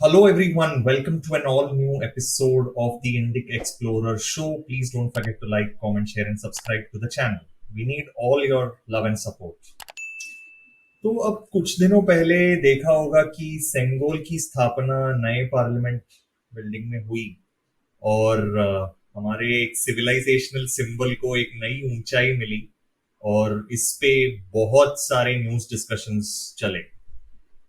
Hello everyone, welcome to an all new episode of the Indic Explorer show. Please don't forget to like, comment, share and subscribe to the channel. We need all your love and support. तो अब कुछ दिनों पहले देखा होगा कि सेंगोल की स्थापना नए पार्लियामेंट बिल्डिंग में हुई और हमारे एक सिविलाइजेशनल सिंबल को एक नई ऊंचाई मिली और इस पे बहुत सारे न्यूज़ डिस्कशंस चले।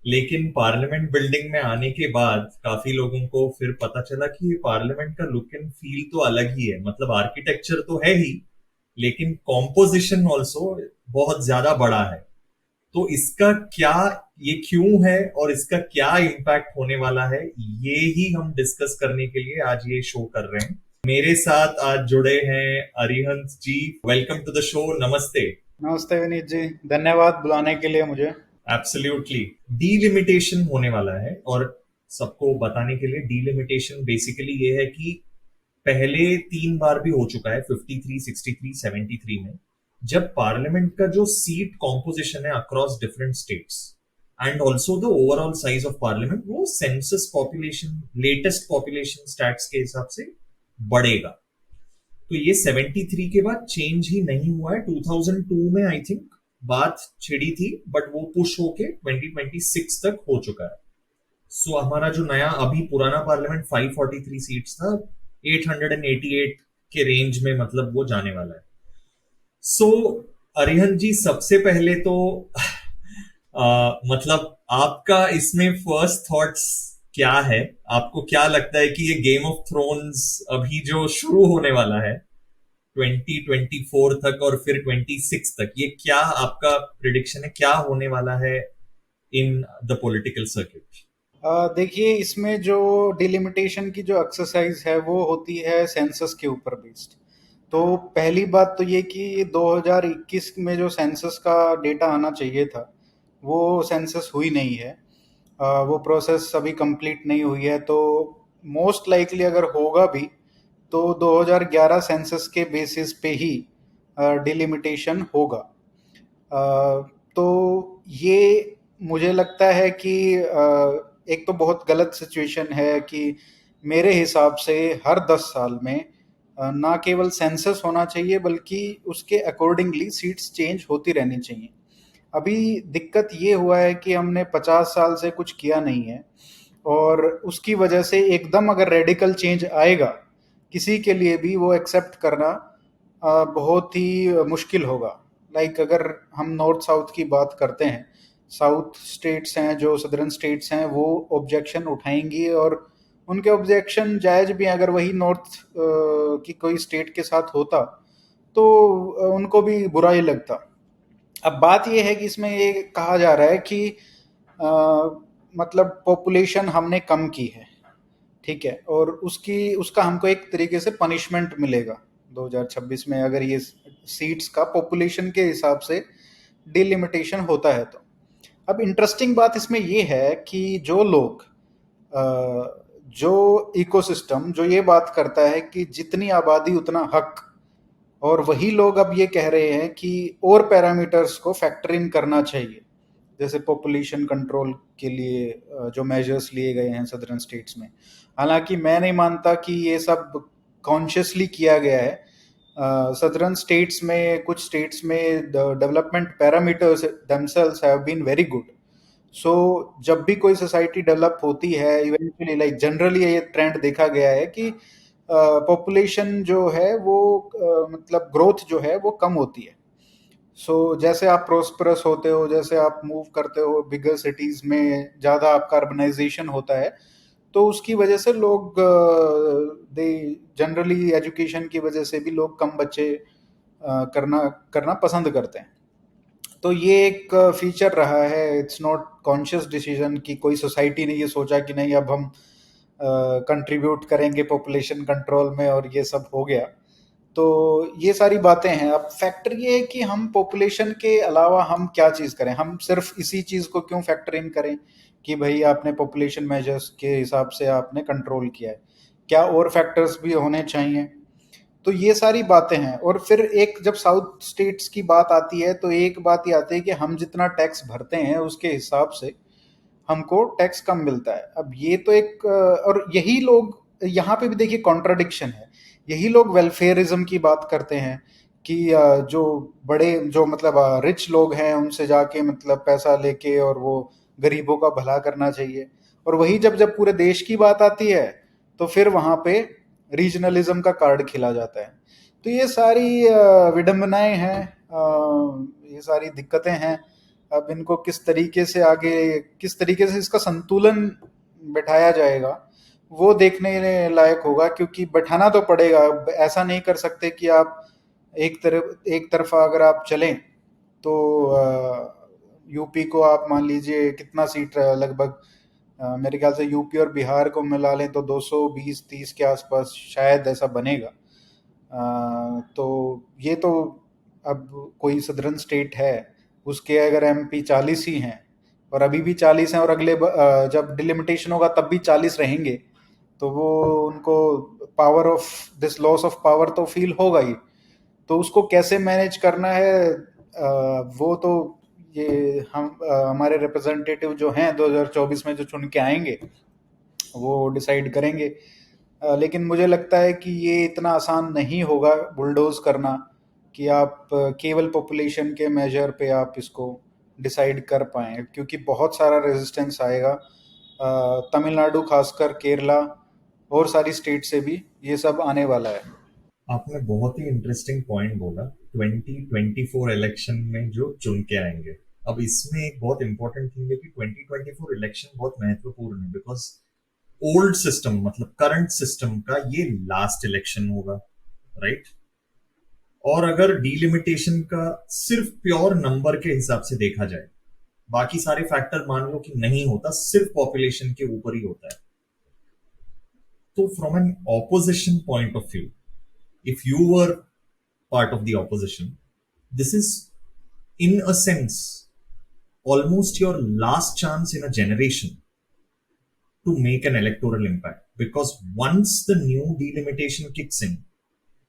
लेकिन पार्लियामेंट बिल्डिंग में आने के बाद काफी लोगों को फिर पता चला कि ये पार्लियामेंट का लुक एंड फील तो अलग ही है। मतलब आर्किटेक्चर तो है ही, लेकिन कॉम्पोजिशन ऑल्सो बहुत ज्यादा बड़ा है। तो इसका क्या, ये क्यों है और इसका क्या इम्पैक्ट होने वाला है, ये ही हम डिस्कस करने के लिए आज ये शो कर रहे हैं। मेरे साथ आज जुड़े हैं Arihant ji. Welcome to the show. नमस्ते। नमस्ते विनीत जी, धन्यवाद बुलाने के लिए मुझे। एब्सोल्युटली। डीलिमिटेशन होने वाला है और सबको बताने के लिए डीलिमिटेशन बेसिकली ये है कि पहले 3 बार भी हो चुका है 53, 63, 73 में, जब पार्लियामेंट का जो सीट कॉम्पोजिशन है across different states and also the overall size of parliament वो census population, latest population stats के हिसाब से बढ़ेगा। तो ये 73 के बाद चेंज ही नहीं हुआ है। 2002 में आई थिंक बात छिड़ी थी, बट वो पुश होके 2026 तक हो चुका है। सो हमारा जो नया अभी पुराना पार्लियामेंट 543 सीट्स था, 888 के रेंज में मतलब वो जाने वाला है। सो अरिहंत जी, सबसे पहले तो मतलब आपका इसमें फर्स्ट थॉट्स क्या है? आपको क्या लगता है कि ये गेम ऑफ थ्रोन्स अभी जो शुरू होने वाला है 2024 तक और फिर 26 तक, ये क्या आपका प्रिडिक्शन है, क्या होने वाला है इन द पॉलिटिकल सर्किट? देखिए, इसमें जो डिलिमिटेशन की जो एक्सरसाइज है वो होती है सेंसस के ऊपर बेस्ड। तो पहली बात तो ये कि 2021 में जो सेंसस का डेटा आना चाहिए था वो सेंसस हुई नहीं है। वो प्रोसेस अभी कंप्लीट नहीं हुई है, तो मोस्ट लाइकली अगर होगा भी तो 2011 सेंसस के बेसिस पे ही डिलिमिटेशन होगा। तो ये मुझे लगता है कि एक तो बहुत गलत सिचुएशन है कि मेरे हिसाब से हर 10 साल में ना केवल सेंसस होना चाहिए बल्कि उसके अकॉर्डिंगली सीट्स चेंज होती रहनी चाहिए। अभी दिक्कत ये हुआ है कि हमने 50 साल से कुछ किया नहीं है और उसकी वजह से एकदम अगर रेडिकल चेंज आएगा किसी के लिए भी वो एक्सेप्ट करना बहुत ही मुश्किल होगा। लाइक अगर हम नॉर्थ साउथ की बात करते हैं, साउथ स्टेट्स हैं, जो सदर्न स्टेट्स हैं, वो ऑब्जेक्शन उठाएंगी और उनके ऑब्जेक्शन जायज भी हैं। अगर वही नॉर्थ की कोई स्टेट के साथ होता तो उनको भी बुरा ही लगता। अब बात ये है कि इसमें ये कहा जा रहा है कि अ, मतलब पॉपुलेशन हमने कम की है, ठीक है, और उसकी उसका हमको एक तरीके से पनिशमेंट मिलेगा 2026 में अगर ये सीट्स का पॉपुलेशन के हिसाब से डिलिमिटेशन होता है। तो अब इंटरेस्टिंग बात इसमें ये है कि जो लोग जो इकोसिस्टम जो ये बात करता है कि जितनी आबादी उतना हक, और वही लोग अब ये कह रहे हैं कि और पैरामीटर्स को फैक्टर इन करना चाहिए, जैसे पॉपुलेशन कंट्रोल के लिए जो मेजर्स लिए गए हैं सदर्न स्टेट्स में। हालांकि मैं नहीं मानता कि ये सब कॉन्शियसली किया गया है। सदर्न स्टेट्स में, कुछ स्टेट्स में the development parameters themselves have been very good. So जब भी कोई सोसाइटी डेवलप होती है इवेंचुअली, लाइक जनरली ये ट्रेंड देखा गया है कि पॉपुलेशन जो है वो मतलब ग्रोथ जो है वो कम होती है। सो जैसे आप प्रोस्परस होते हो, जैसे आप मूव करते हो बिगर सिटीज में, ज़्यादा आपका अर्बनाइजेशन होता है, तो उसकी वजह से लोग दे जनरली एजुकेशन की वजह से भी लोग कम बच्चे करना करना पसंद करते हैं। तो ये एक फीचर रहा है, इट्स नॉट कॉन्शियस डिसीजन कि कोई सोसाइटी ने ये सोचा कि नहीं अब हम कंट्रीब्यूट करेंगे पॉपुलेशन कंट्रोल में और ये सब हो गया। तो ये सारी बातें हैं। अब फैक्टर ये है कि हम पॉपुलेशन के अलावा हम क्या चीज़ करें, हम सिर्फ इसी चीज़ को क्यों फैक्टर इन करें कि भाई आपने पॉपुलेशन मेजर्स के हिसाब से आपने कंट्रोल किया है, क्या और फैक्टर्स भी होने चाहिए? तो ये सारी बातें हैं। और फिर एक जब साउथ स्टेट्स की बात आती है तो एक बात ये आती है कि हम जितना टैक्स भरते हैं उसके हिसाब से हमको टैक्स कम मिलता है। अब ये तो एक और यही लोग, यहाँ पे भी देखिए कॉन्ट्राडिक्शन है, यही लोग वेलफेयरिज्म की बात करते हैं कि जो बड़े जो मतलब रिच लोग हैं उनसे जाके मतलब पैसा लेके और वो गरीबों का भला करना चाहिए, और वही जब जब पूरे देश की बात आती है तो फिर वहाँ पे रीजनलिज्म का कार्ड खिला जाता है। तो ये सारी विडंबनाएं हैं, ये सारी दिक्कतें हैं। अब इनको किस तरीके से आगे, किस तरीके से इसका संतुलन बैठाया जाएगा वो देखने लायक होगा, क्योंकि बैठाना तो पड़ेगा। अब ऐसा नहीं कर सकते कि आप एक तरफा अगर आप चलें तो यूपी को आप मान लीजिए कितना सीट लगभग, मेरे ख्याल से यूपी और बिहार को मिला लें तो 220-30 के आसपास शायद ऐसा बनेगा। तो ये तो अब कोई सदर्न स्टेट है उसके अगर एमपी 40 ही हैं और अभी भी 40 हैं और जब डिलिमिटेशन होगा तब भी 40 रहेंगे, तो वो उनको power of this loss of power तो फील होगा ही। तो उसको कैसे मैनेज करना है वो तो ये हमारे रिप्रेजेंटेटिव जो हैं 2024 में जो चुन के आएंगे वो डिसाइड करेंगे। लेकिन मुझे लगता है कि ये इतना आसान नहीं होगा बुलडोज करना कि आप केवल पॉपुलेशन के मेजर पे आप इसको डिसाइड कर पाएँ, क्योंकि बहुत सारा रेजिस्टेंस आएगा। तमिलनाडु खासकर केरला और सारी स्टेट से भी ये सब आने वाला है। आपने बहुत ही इंटरेस्टिंग पॉइंट बोला, 2024 इलेक्शन में जो चुन के आएंगे। अब इसमें एक बहुत इंपॉर्टेंट थिंग है कि 2024 इलेक्शन बहुत महत्वपूर्ण है, बिकॉज ओल्ड सिस्टम मतलब करंट सिस्टम का ये लास्ट इलेक्शन होगा, राइट? और अगर डीलिमिटेशन का सिर्फ प्योर नंबर के हिसाब से देखा जाए, बाकी सारे फैक्टर मान लो कि नहीं होता, सिर्फ पॉपुलेशन के ऊपर ही होता है, तो from an opposition point of view, if you were part of the opposition, this is in a sense almost your last chance in a generation to make an electoral impact, because once the new delimitation kicks in,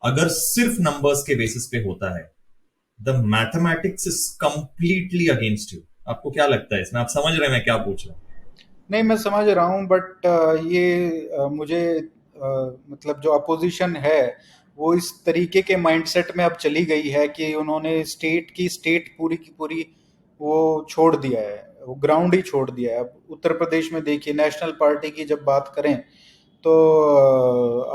अगर सिर्फ numbers के basis पे होता है, the mathematics is completely against you. आपको क्या लगता है इसमें? आप समझ रहे हैं मैं क्या पूछ रहा हूँ? नहीं, मैं समझ रहा हूँ, बट ये मुझे मतलब जो अपोजिशन है वो इस तरीके के माइंडसेट में अब चली गई है कि उन्होंने स्टेट पूरी की पूरी वो छोड़ दिया है, वो ग्राउंड ही छोड़ दिया है। अब उत्तर प्रदेश में देखिए, नेशनल पार्टी की जब बात करें तो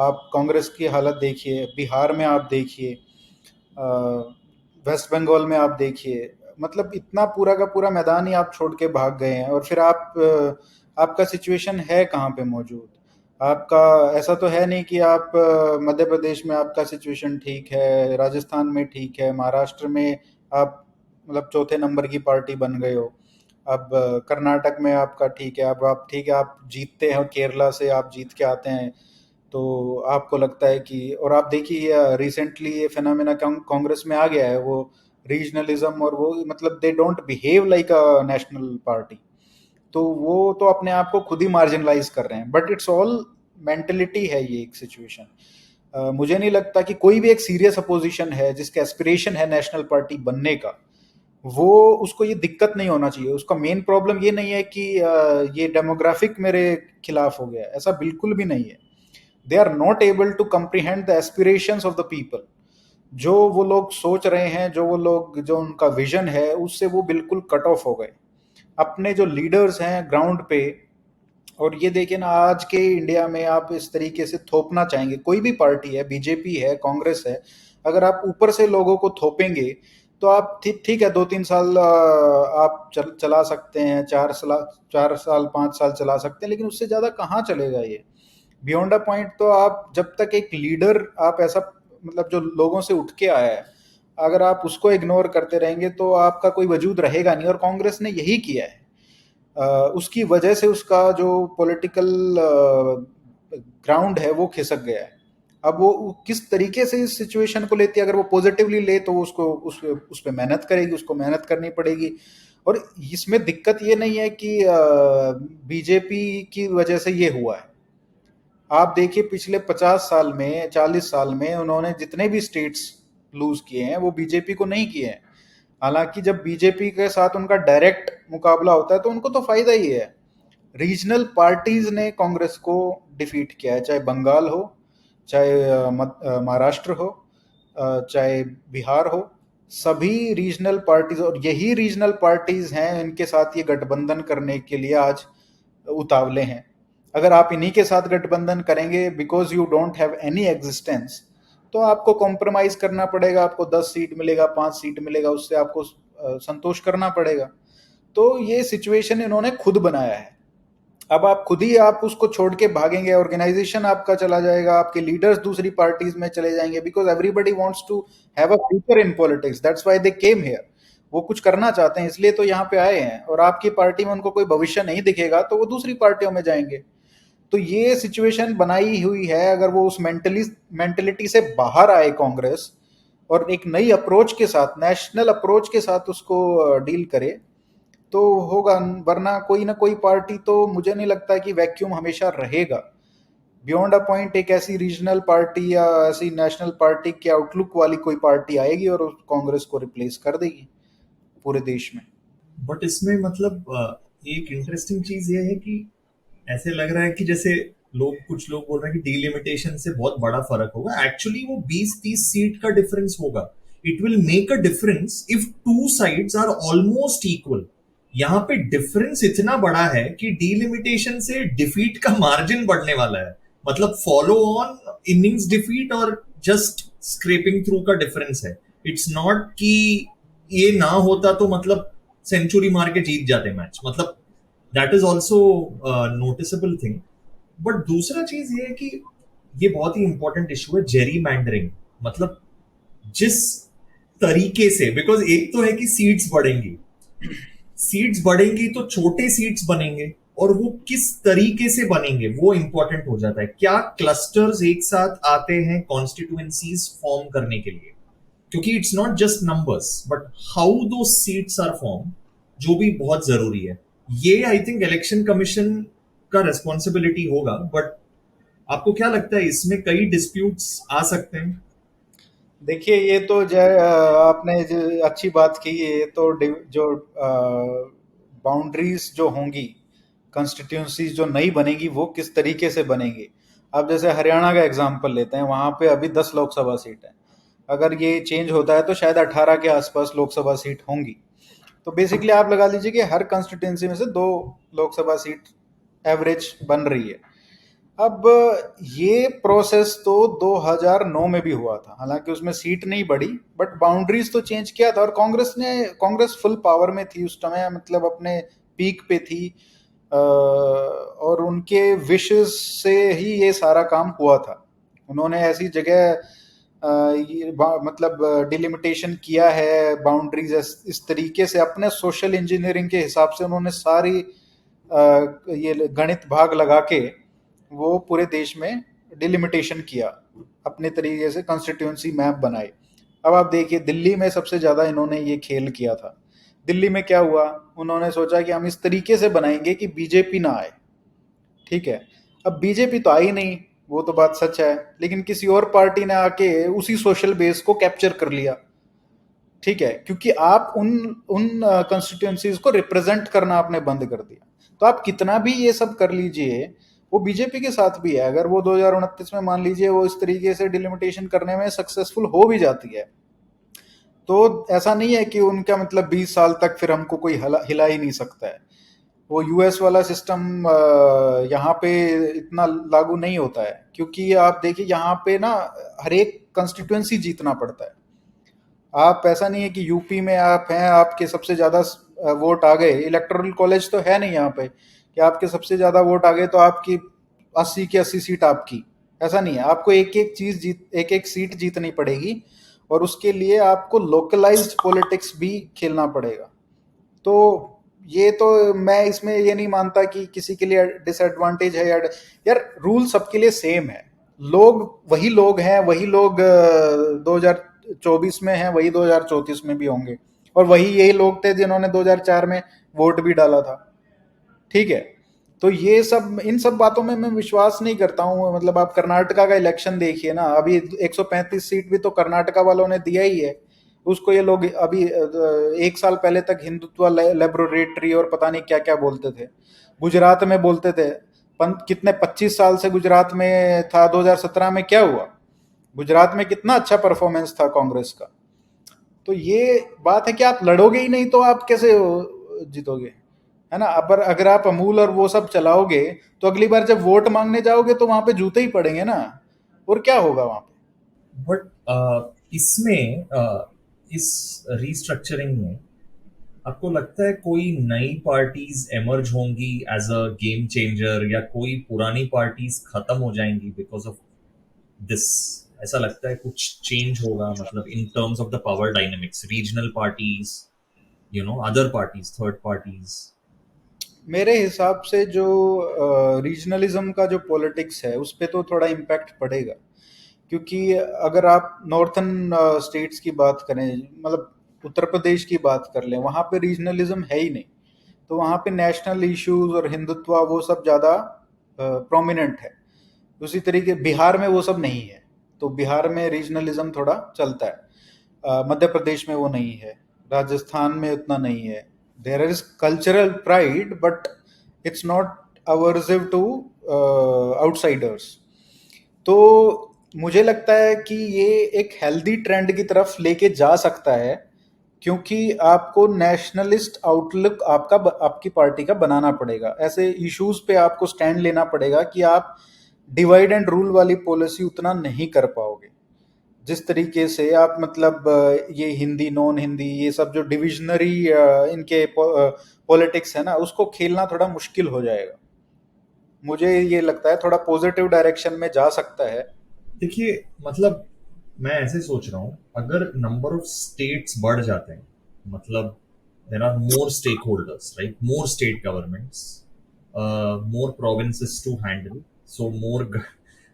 आप कांग्रेस की हालत देखिए, बिहार में आप देखिए, वेस्ट बंगाल में आप देखिए, मतलब इतना पूरा का पूरा मैदान ही आप छोड़ के भाग गए हैं। और फिर आपका सिचुएशन है कहाँ पे मौजूद? आपका ऐसा तो है नहीं कि आप मध्य प्रदेश में आपका सिचुएशन ठीक है, राजस्थान में ठीक है, महाराष्ट्र में आप मतलब चौथे नंबर की पार्टी बन गए हो। अब कर्नाटक में आपका ठीक है, अब आप ठीक है, आप जीतते हैं, केरला से आप जीत के आते हैं तो आपको लगता है कि, और आप देखिए रिसेंटली ये फिनोमेना कांग्रेस में आ गया है, वो रीजनलिज्म और वो मतलब they don't behave like a national party. तो वो तो अपने आप को खुद ही मार्जिनलाइज कर रहे हैं, बट इट्स ऑल मेंटलिटी है ये एक सिचुएशन। मुझे नहीं लगता कि कोई भी एक सीरियस अपोजिशन है जिसका एस्पिरेशन है नेशनल पार्टी बनने का, वो उसको ये दिक्कत नहीं होना चाहिए। उसका मेन प्रॉब्लम ये नहीं है कि ये डेमोग्राफिक मेरे खिलाफ हो गया, ऐसा बिल्कुल भी नहीं है। They are not able to comprehend the aspirations of the people. जो वो लोग सोच रहे हैं, जो वो लोग, जो उनका विजन है, उससे वो बिल्कुल कट ऑफ हो गए। अपने जो लीडर्स हैं ग्राउंड पे, और ये देखिए ना, आज के इंडिया में आप इस तरीके से थोपना चाहेंगे, कोई भी पार्टी है, बीजेपी है, कांग्रेस है, अगर आप ऊपर से लोगों को थोपेंगे तो आप ठीक ठीक है 2-3 साल आप चला सकते हैं, 4 साल 5 साल चला सकते हैं, लेकिन उससे ज़्यादा कहाँ चलेगा ये? बियॉन्ड अ पॉइंट तो आप जब तक एक लीडर आप ऐसा मतलब जो लोगों से उठ के आया है, अगर आप उसको इग्नोर करते रहेंगे तो आपका कोई वजूद रहेगा नहीं। और कांग्रेस ने यही किया है। उसकी वजह से उसका जो पॉलिटिकल ग्राउंड है वो खिसक गया है। अब वो किस तरीके से इस सिचुएशन को लेती है, अगर वो पॉजिटिवली ले तो उसको उस पे मेहनत करेगी, उसको मेहनत करनी पड़ेगी। और इसमें दिक्कत ये नहीं है कि बीजेपी की वजह से ये हुआ है। आप देखिए पिछले 50 साल में, 40 साल में उन्होंने जितने भी स्टेट्स लूज किए हैं वो बीजेपी को नहीं किए हैं। हालांकि जब बीजेपी के साथ उनका डायरेक्ट मुकाबला होता है तो उनको तो फायदा ही है। रीजनल पार्टीज ने कांग्रेस को डिफीट किया है, चाहे बंगाल हो, चाहे महाराष्ट्र हो, चाहे बिहार हो। सभी रीजनल पार्टीज, और यही रीजनल पार्टीज हैं इनके साथ ये गठबंधन करने के लिए आज उतावले हैं। अगर आप इन्हीं के साथ गठबंधन करेंगे because you don't have any existence, तो आपको कॉम्प्रोमाइज करना पड़ेगा। आपको 10 सीट मिलेगा, 5 सीट मिलेगा, उससे आपको संतोष करना पड़ेगा। तो ये सिचुएशन इन्होंने खुद बनाया है। अब आप खुद ही आप उसको छोड़ के भागेंगे, ऑर्गेनाइजेशन आपका चला जाएगा, आपके लीडर्स दूसरी पार्टीज में चले जाएंगे, because everybody wants to have a future in politics, that's why they came here. वो कुछ करना चाहते हैं, इसलिए तो यहाँ पे आए हैं। और आपकी पार्टी में उनको कोई भविष्य नहीं दिखेगा तो वो दूसरी पार्टियों में जाएंगे। तो ये सिचुएशन बनाई हुई है। अगर वो उस मेंटेलिटी से बाहर आए कांग्रेस, और एक नई अप्रोच के साथ, नेशनल अप्रोच के साथ उसको डील करे, तो होगा। वरना कोई ना कोई पार्टी, तो मुझे नहीं लगता कि वैक्यूम हमेशा रहेगा। बियॉन्ड अ पॉइंट एक ऐसी रीजनल पार्टी या ऐसी नेशनल पार्टी के आउटलुक वाली कोई पार्टी आएगी और उस कांग्रेस को रिप्लेस कर देगी पूरे देश में। बट इसमें मतलब एक इंटरेस्टिंग चीज ये है कि ऐसे लग रहा है कि जैसे कुछ लोग बोल रहे हैं कि डीलिमिटेशन से बहुत बड़ा फर्क होगा। एक्चुअली वो 20-30 सीट का डिफरेंस होगा। It will make a difference if two sides are almost equal. यहाँ पे डिफरेंस इतना बड़ा है कि डीलिमिटेशन से डिफीट का मार्जिन बढ़ने वाला है। मतलब फॉलो ऑन इनिंग्स डिफीट और जस्ट स्क्रेपिंग थ्रू का डिफरेंस है। इट्स नॉट कि ये ना होता तो मतलब सेंचुरी मार के जीत जाते मैच। मतलब that is also noticeable thing. But दूसरा चीज ये है कि ये बहुत ही इंपॉर्टेंट इशू है, जेरी मैंडरिंग। मतलब जिस तरीके से, बिकॉज एक तो है कि सीट्स बढ़ेंगी, सीट्स बढ़ेंगी तो छोटे सीट्स बनेंगे, और वो किस तरीके से बनेंगे वो इंपॉर्टेंट हो जाता है। क्या क्लस्टर्स एक साथ आते हैं कॉन्स्टिट्यूएंसीज फॉर्म करने के लिए, क्योंकि it's not just numbers but how दो सीट्स आर फॉर्म, जो भी बहुत जरूरी है। ये आई थिंक इलेक्शन कमीशन का रेस्पॉन्सिबिलिटी होगा। बट आपको क्या लगता है, इसमें कई डिस्प्यूट्स आ सकते हैं? देखिए, ये तो जय आपने जो अच्छी बात की, ये तो जो बाउंड्रीज जो होंगी, कॉन्स्टिट्यूंसीज जो नई बनेगी, वो किस तरीके से बनेगी। अब जैसे हरियाणा का एग्जांपल लेते हैं, वहाँ पे अभी 10 लोकसभा सीट है। अगर ये चेंज होता है तो शायद 18 के आसपास लोकसभा सीट होंगी। तो बेसिकली आप लगा लीजिए कि हर कंस्टिट्यूंसी में से 2 लोकसभा सीट एवरेज बन रही है। अब ये प्रोसेस तो 2009 में भी हुआ था, हालांकि उसमें सीट नहीं बढ़ी, बट बाउंड्रीज तो चेंज किया था। और कांग्रेस फुल पावर में थी उस समय, मतलब अपने पीक पे थी। और उनके विशेस से ही ये सारा काम हुआ था। उन्होंने ऐसी जगह मतलब डिलिमिटेशन किया है, बाउंड्रीज इस तरीके से अपने सोशल इंजीनियरिंग के हिसाब से उन्होंने सारी ये गणित भाग लगा के वो पूरे देश में डिलिमिटेशन किया, अपने तरीके से कॉन्स्टिट्यूंसी मैप बनाए। अब आप देखिए, दिल्ली में सबसे ज़्यादा इन्होंने ये खेल किया था। दिल्ली में क्या हुआ, उन्होंने सोचा कि हम इस तरीके से बनाएंगे कि बीजेपी ना आए। ठीक है, अब बीजेपी तो आई नहीं, वो तो बात सच है, लेकिन किसी और पार्टी ने आके उसी सोशल बेस को कैप्चर कर लिया। ठीक है, क्योंकि आप उन उन कंस्टिट्यूएंसीज को रिप्रेजेंट करना आपने बंद कर दिया। तो आप कितना भी ये सब कर लीजिए, वो बीजेपी के साथ भी है। अगर वो 2029 में मान लीजिए वो इस तरीके से डिलिमिटेशन करने में सक्सेसफुल हो भी जाती है, तो ऐसा नहीं है कि उनका मतलब 20 साल तक फिर हमको कोई हिला ही नहीं सकता है। वो यूएस वाला सिस्टम यहाँ पे इतना लागू नहीं होता है, क्योंकि आप देखिए यहाँ पे ना हर एक कंस्टिट्यूएंसी जीतना पड़ता है। आप, ऐसा नहीं है कि यूपी में आप हैं, आपके सबसे ज़्यादा वोट आ गए, इलेक्टोरल कॉलेज तो है नहीं यहाँ पे कि आपके सबसे ज़्यादा वोट आ गए तो आपकी 80 की 80 सीट आपकी। ऐसा नहीं है, आपको एक एक सीट जीतनी पड़ेगी, और उसके लिए आपको लोकलाइज्ड पॉलिटिक्स भी खेलना पड़ेगा। तो ये तो मैं इसमें ये नहीं मानता कि किसी के लिए डिसएडवांटेज है, या यार रूल सबके लिए सेम है। लोग वही लोग हैं, वही लोग 2024 में हैं, वही 2034 में भी होंगे, और वही यही लोग थे जिन्होंने 2004 में वोट भी डाला था। ठीक है, तो ये सब, इन सब बातों में मैं विश्वास नहीं करता हूँ। मतलब आप कर्नाटका का इलेक्शन देखिए ना, अभी 135 सीट भी तो कर्नाटका वालों ने दिया ही है। उसको ये लोग अभी 1 साल पहले तक हिंदुत्व लेबोरेटरी और पता नहीं क्या क्या बोलते थे, गुजरात में बोलते थे। कितने 25 साल से गुजरात में था, 2017 में क्या हुआ? गुजरात में कितना अच्छा परफॉर्मेंस था कांग्रेस का। तो ये बात है कि आप लड़ोगे ही नहीं तो आप कैसे जीतोगे, है ना? अगर अगर आप अमूल और वो सब चलाओगे तो अगली बार जब वोट मांगने जाओगे तो वहां पे जूते ही पड़ेंगे ना, और क्या होगा वहां पे? बट इसमें इस रीस्ट्रक्चरिंग में आपको लगता है कोई नई पार्टीज एमर्ज होंगी एज अ गेम चेंजर, या कोई पुरानी पार्टीज खत्म हो जाएंगी बिकॉज ऑफ दिस? ऐसा लगता है कुछ चेंज होगा, मतलब in terms of the power dynamics, regional parties, other parties, third parties? मेरे हिसाब से जो रीजनलिज्म का जो पॉलिटिक्स है उस पे तो थोड़ा इम्पैक्ट पड़ेगा, क्योंकि अगर आप नॉर्थन स्टेट्स की बात करें, मतलब उत्तर प्रदेश की बात कर लें, वहाँ पे रीजनलिज्म है ही नहीं। तो वहाँ पे नेशनल इश्यूज और हिंदुत्व वो सब ज़्यादा प्रोमिनेंट है। उसी तरीके बिहार में वो सब नहीं है, तो बिहार में रीजनलिज्म थोड़ा चलता है। मध्य प्रदेश में वो नहीं है, राजस्थान में उतना नहीं है। There is cultural pride but it's not aversive to outsiders. तो मुझे लगता है कि ये एक हेल्दी ट्रेंड की तरफ लेके जा सकता है, क्योंकि आपको नेशनलिस्ट आउटलुक आपकी पार्टी का बनाना पड़ेगा। ऐसे इश्यूज पे आपको स्टैंड लेना पड़ेगा कि आप डिवाइड एंड रूल वाली पॉलिसी उतना नहीं कर पाओगे। जिस तरीके से आप मतलब ये हिंदी नॉन हिंदी ये सब जो डिविजनरी इनके पॉलिटिक्स है ना, उसको खेलना थोड़ा मुश्किल हो जाएगा। मुझे ये लगता है थोड़ा पॉजिटिव डायरेक्शन में जा सकता है। देखिए, मतलब मैं ऐसे सोच रहा हूँ, अगर नंबर ऑफ स्टेट्स बढ़ जाते हैं, मतलब there are more stakeholders, right, more state governments, more provinces to handle, so more,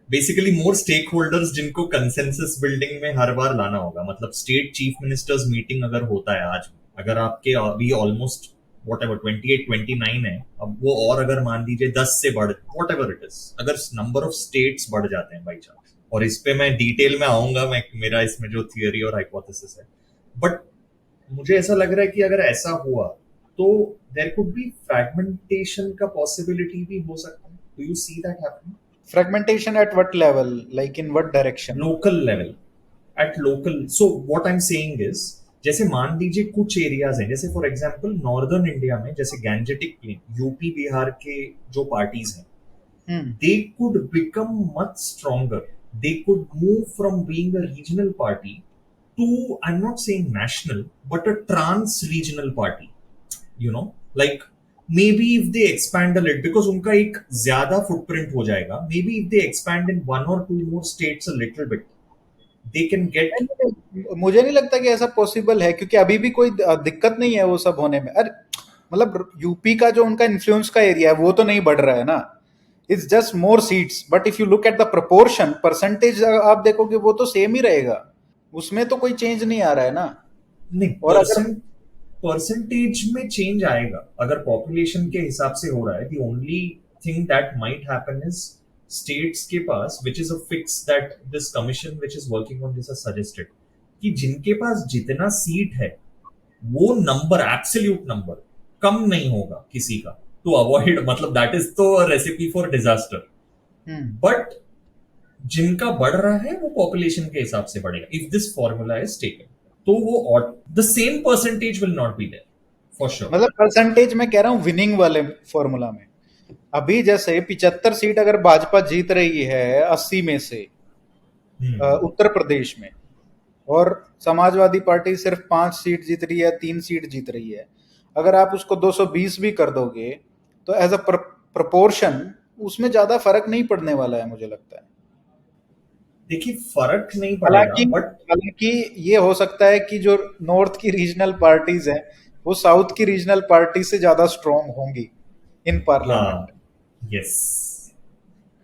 basically more stakeholders जिनको कंसेंसस बिल्डिंग में हर बार लाना होगा। मतलब स्टेट चीफ मिनिस्टर्स मीटिंग अगर होता है आज, अगर आपके अभी ऑलमोस्ट वॉट एवर 28-29 है, अब वो और अगर मान लीजिए 10 से बढ़, वॉट एवर इट इज, अगर नंबर ऑफ स्टेट्स बढ़ जाते हैं बाई चांस, और इस पे मैं डिटेल में आऊंगा, मैं मेरा इसमें जो थियरी और हाइपोथेसिस है, बट मुझे ऐसा लग रहा है कि अगर ऐसा हुआ तो देयर कुड बी फ्रैगमेंटेशन का पॉसिबिलिटी भी हो सकता है। Do you see that happening? Fragmentation at what level, like in what direction? Local level, at local, so what I am saying is, जैसे मान लीजिए कुछ एरियाज हैं, जैसे फॉर एग्जांपल नॉर्दर्न इंडिया में, जैसे गैंजेटिक प्लेन, यूपी बिहार के जो पार्टीज हैं, हम्म। they could become much stronger. They could move from being a regional party to, I'm not saying national, but a trans-regional party. You know, like maybe if they expand a little, because उनका एक ज्यादा footprint हो जाएगा. Maybe if they expand in one or two more states a little bit, they can get. मुझे नहीं लगता कि ऐसा पॉसिबल है, क्योंकि अभी भी कोई दिक्कत नहीं है वो सब होने में। अरे मतलब यूपी का जो उनका इन्फ्लुएंस का एरिया है वो तो नहीं बढ़ रहा है ना। It's just more seats, but if you look at the proportion percentage आप देखोगे वो तो सेम ही रहेगा, उसमें तो कोई चेंज नहीं आ रहा है ना। नहीं, और अगर परसेंटेज में चेंज आएगा अगर पॉपुलेशन के हिसाब से हो रहा है। The only thing that might happen is states के पास, which is a fix that this commission which is working on this suggested, कि जिनके पास जितना सीट है वो नंबर, एब्सोल्यूट नंबर कम नहीं होगा किसी का, टू अवॉइड, मतलब दैट इज तो रेसिपी फॉर डिजास्टर। बट जिनका बढ़ रहा है वो पॉपुलेशन के हिसाब से बढ़ेगा if this formula is taken, तो वो the same percentage will not be there for sure. मतलब परसेंटेज में कह रहा हूँ विनिंग वाले फॉर्मूला में। अभी जैसे 75 सीट अगर भाजपा जीत रही है 80 में से उत्तर प्रदेश में, और समाजवादी पार्टी सिर्फ 5 सीट जीत रही है, 3 सीट जीत रही है, अगर आप उसको 220 भी कर दोगे तो एज अ प्रपोर्शन उसमें ज्यादा फर्क नहीं पड़ने वाला है मुझे लगता है। देखिए, फर्क नहीं पड़ेगा, हालांकि बट हालांकि ये हो सकता है कि जो नॉर्थ की रीजनल पार्टीज हैं वो साउथ की रीजनल पार्टी से ज्यादा स्ट्रांग होंगी इन हाँ, पार्लियामेंट। यस,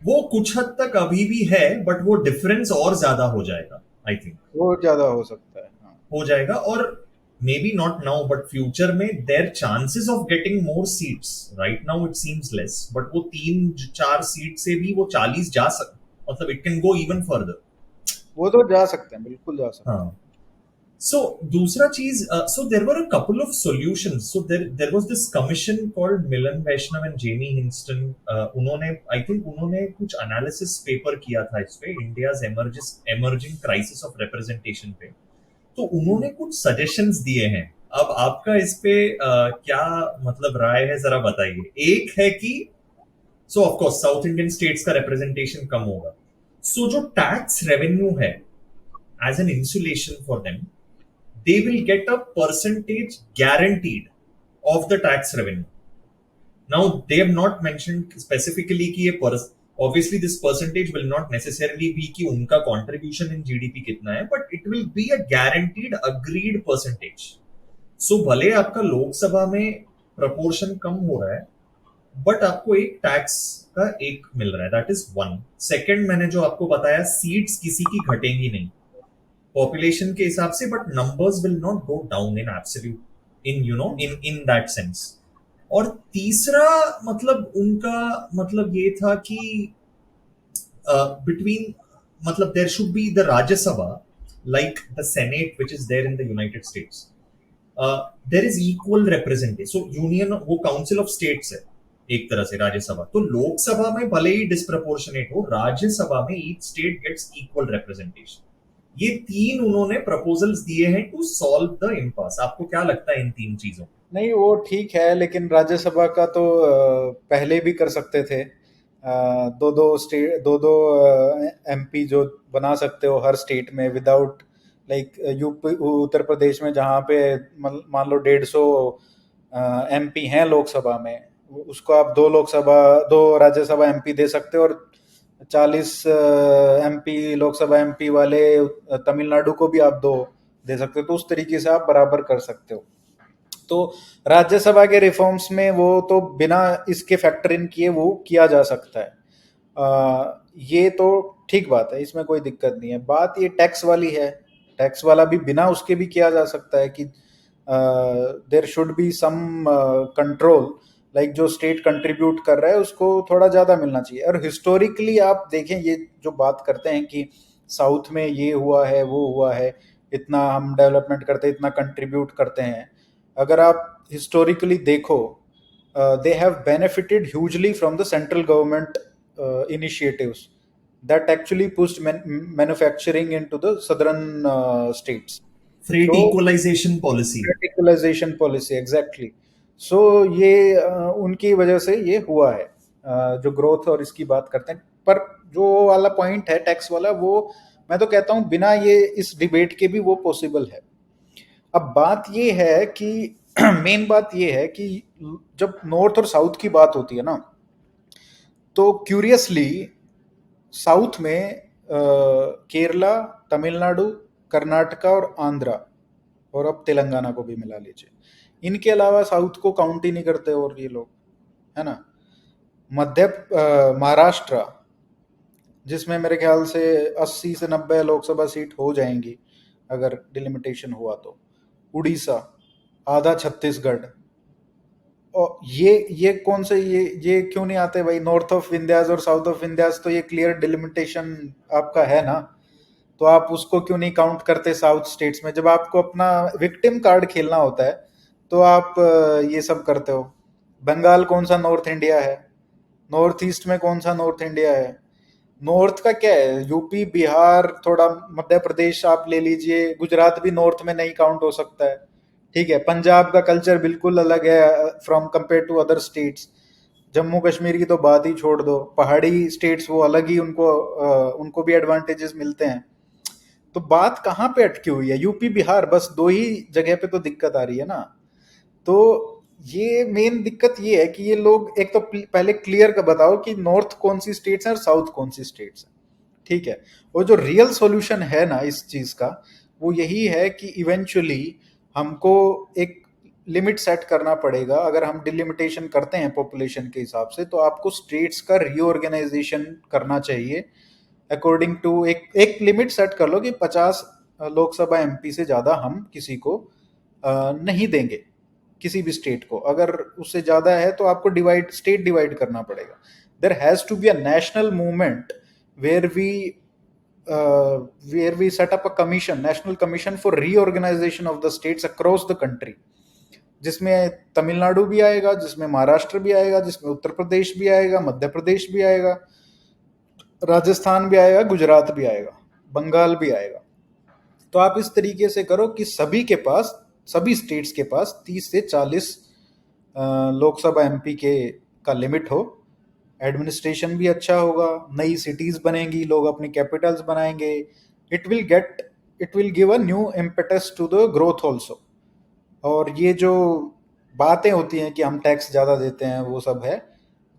वो कुछ हद तक अभी भी है, बट वो डिफरेंस और ज्यादा हो जाएगा, आई थिंक वो ज्यादा हो सकता है, हाँ। हो जाएगा। और may be not now but future में there chances of getting more seats, right now it seems less, but वो 3-4 सीट से भी वो 40 जा सकता, मतलब it can go even further. वो तो जा सकते हैं, बिल्कुल जा सकते हैं। हाँ, So दूसरा चीज, so there were a couple of solutions. So there was this commission called Milan Vaishnav and Jamie Hinston. उन्होंने, I think उन्होंने कुछ analysis paper किया था इस पे, India's emerging crisis of representation पे. तो उन्होंने कुछ सजेशंस दिए हैं. अब आपका इस पे क्या मतलब राय है, जरा बताइए. एक है कि so of course south Indian states का रिप्रेजेंटेशन कम होगा. सो जो टैक्स रेवेन्यू है as an insulation for them, they will get a percentage guaranteed of the tax revenue. Now, they have not mentioned specifically कि ये obviously this percentage will not necessarily be कि उनका contribution in GDP कितना है, but it will be a guaranteed agreed percentage. So भले आपका लोकसभा में proportion कम हो रहा है, बट आपको एक टैक्स का एक मिल रहा है. That is one. सेकंड, मैंने जो आपको बताया, सीट्स किसी की घटेंगी नहीं पॉपुलेशन के हिसाब से, but numbers will not go down in absolute, in you know in that sense. और तीसरा मतलब उनका मतलब ये था कि बिटवीन मतलब there should be the Rajya Sabha like the Senate which is there in the United States. There is equal representation. So union वो काउंसिल ऑफ स्टेट्स है एक तरह से राज्यसभा. तो लोकसभा में भले ही डिस्प्रपोर्शनेट हो, राज्यसभा में each state gets equal representation. ये तीन उन्होंने प्रपोजल्स दिए हैं टू सॉल्व द इम्पास. आपको क्या लगता है इन तीन चीजों? नहीं, वो ठीक है, लेकिन राज्यसभा का तो पहले भी कर सकते थे. दो दो स्टेट, दो दो एमपी जो बना सकते हो हर स्टेट में, without like UP Uttar Pradesh में जहाँ पे मान लो 150 एमपी हैं लोकसभा में, उसको आप दो राज्यसभा एमपी दे सकते हो, और 40 एमपी लोकसभा एमपी वाले तमिलनाडु को भी आप दो दे सकते हो. तो उस तरीके से आप बराबर कर सकते हो. तो राज्यसभा के रिफॉर्म्स में वो तो बिना इसके फैक्टर इन किए वो किया जा सकता है. ये तो ठीक बात है, इसमें कोई दिक्कत नहीं है. बात ये टैक्स वाली है. टैक्स वाला भी बिना उसके भी किया जा सकता है कि there should be some control, like जो स्टेट कंट्रीब्यूट कर रहा है उसको थोड़ा ज़्यादा मिलना चाहिए. और हिस्टोरिकली आप देखें, ये जो बात करते हैं कि साउथ में ये हुआ है वो हुआ है, इतना हम डेवलपमेंट करते हैं, इतना कंट्रीब्यूट करते हैं, अगर आप हिस्टोरिकली देखो, they have benefited hugely from the central government initiatives that actually pushed manufacturing into the southern states. Freight So equalization policy. verticalization policy, exactly. So ये उनकी वजह से ये हुआ है. जो ग्रोथ और इसकी बात करते हैं, पर जो वाला पॉइंट है टैक्स वाला, वो मैं तो कहता हूँ बिना ये इस डिबेट के भी वो पॉसिबल है. अब बात ये है कि मेन बात ये है कि जब नॉर्थ और साउथ की बात होती है ना, तो क्यूरियसली साउथ में केरला, तमिलनाडु, कर्नाटका और आंध्रा, और अब तेलंगाना को भी मिला लीजिए, इनके अलावा साउथ को काउंट ही नहीं करते और ये लोग, है ना. महाराष्ट्र, जिसमें मेरे ख्याल से 80 से 90 लोकसभा सीट हो जाएंगी अगर डिलिमिटेशन हुआ तो. उड़ीसा, आधा छत्तीसगढ़. और ये कौन से, ये क्यों नहीं आते भाई? नॉर्थ ऑफ विंध्यास और साउथ ऑफ विंध्यास तो ये क्लियर डिलिमिटेशन आपका है ना, तो आप उसको क्यों नहीं काउंट करते साउथ स्टेट्स में? जब आपको अपना विक्टिम कार्ड खेलना होता है तो आप ये सब करते हो. बंगाल कौन सा नॉर्थ इंडिया है? नॉर्थ ईस्ट में कौन सा नॉर्थ इंडिया है? नॉर्थ का क्या है? यूपी, बिहार, थोड़ा मध्य प्रदेश आप ले लीजिए, गुजरात भी नॉर्थ में नहीं काउंट हो सकता है. ठीक है, पंजाब का कल्चर बिल्कुल अलग है from compare to other states. Jammu Kashmir की तो बात ही छोड़ दो, पहाड़ी स्टेट्स वो अलग ही, उनको भी एडवांटेजेस मिलते हैं. तो बात कहाँ पे अटकी हुई है? यूपी बिहार, बस दो ही जगह पे तो दिक्कत आ रही है ना. तो ये मेन दिक्कत ये है कि ये लोग एक तो पहले क्लियर का बताओ कि नॉर्थ कौन सी स्टेट्स हैं और साउथ कौन सी स्टेट्स हैं. ठीक है, और जो रियल सॉल्यूशन है ना इस चीज का, वो यही है कि इवेंचुअली हमको एक लिमिट सेट करना पड़ेगा. अगर हम डिलिमिटेशन करते हैं पॉपुलेशन के हिसाब से, तो आपको स्टेट्स का रीऑर्गेनाइजेशन करना चाहिए अकॉर्डिंग टू एक लिमिट सेट कर लो कि 50 लोकसभा एमपी से ज़्यादा हम किसी को नहीं देंगे, किसी भी स्टेट को. अगर उससे ज़्यादा है तो आपको स्टेट डिवाइड करना पड़ेगा. There has to be a national movement where we where we set up a commission, national commission for reorganization of the states across the country, जिसमें तमिलनाडु भी आएगा, जिसमें महाराष्ट्र भी आएगा, जिसमें उत्तर प्रदेश भी आएगा, मध्य प्रदेश भी आएगा, राजस्थान भी आएगा, गुजरात भी आएगा, बंगाल भी आएगा। तो आप इस तरीके से करो कि सभी के पास, सभी स्टेट्स के पास 30 से 40 लोकसभा एमपी के का लिमिट हो, एडमिनिस्ट्रेशन भी अच्छा होगा, नई सिटीज बनेंगी, लोग अपनी कैपिटल्स बनाएंगे, it will give a new impetus to the growth also. और ये जो बातें होती हैं कि हम टैक्स ज़्यादा देते हैं, वो सब है,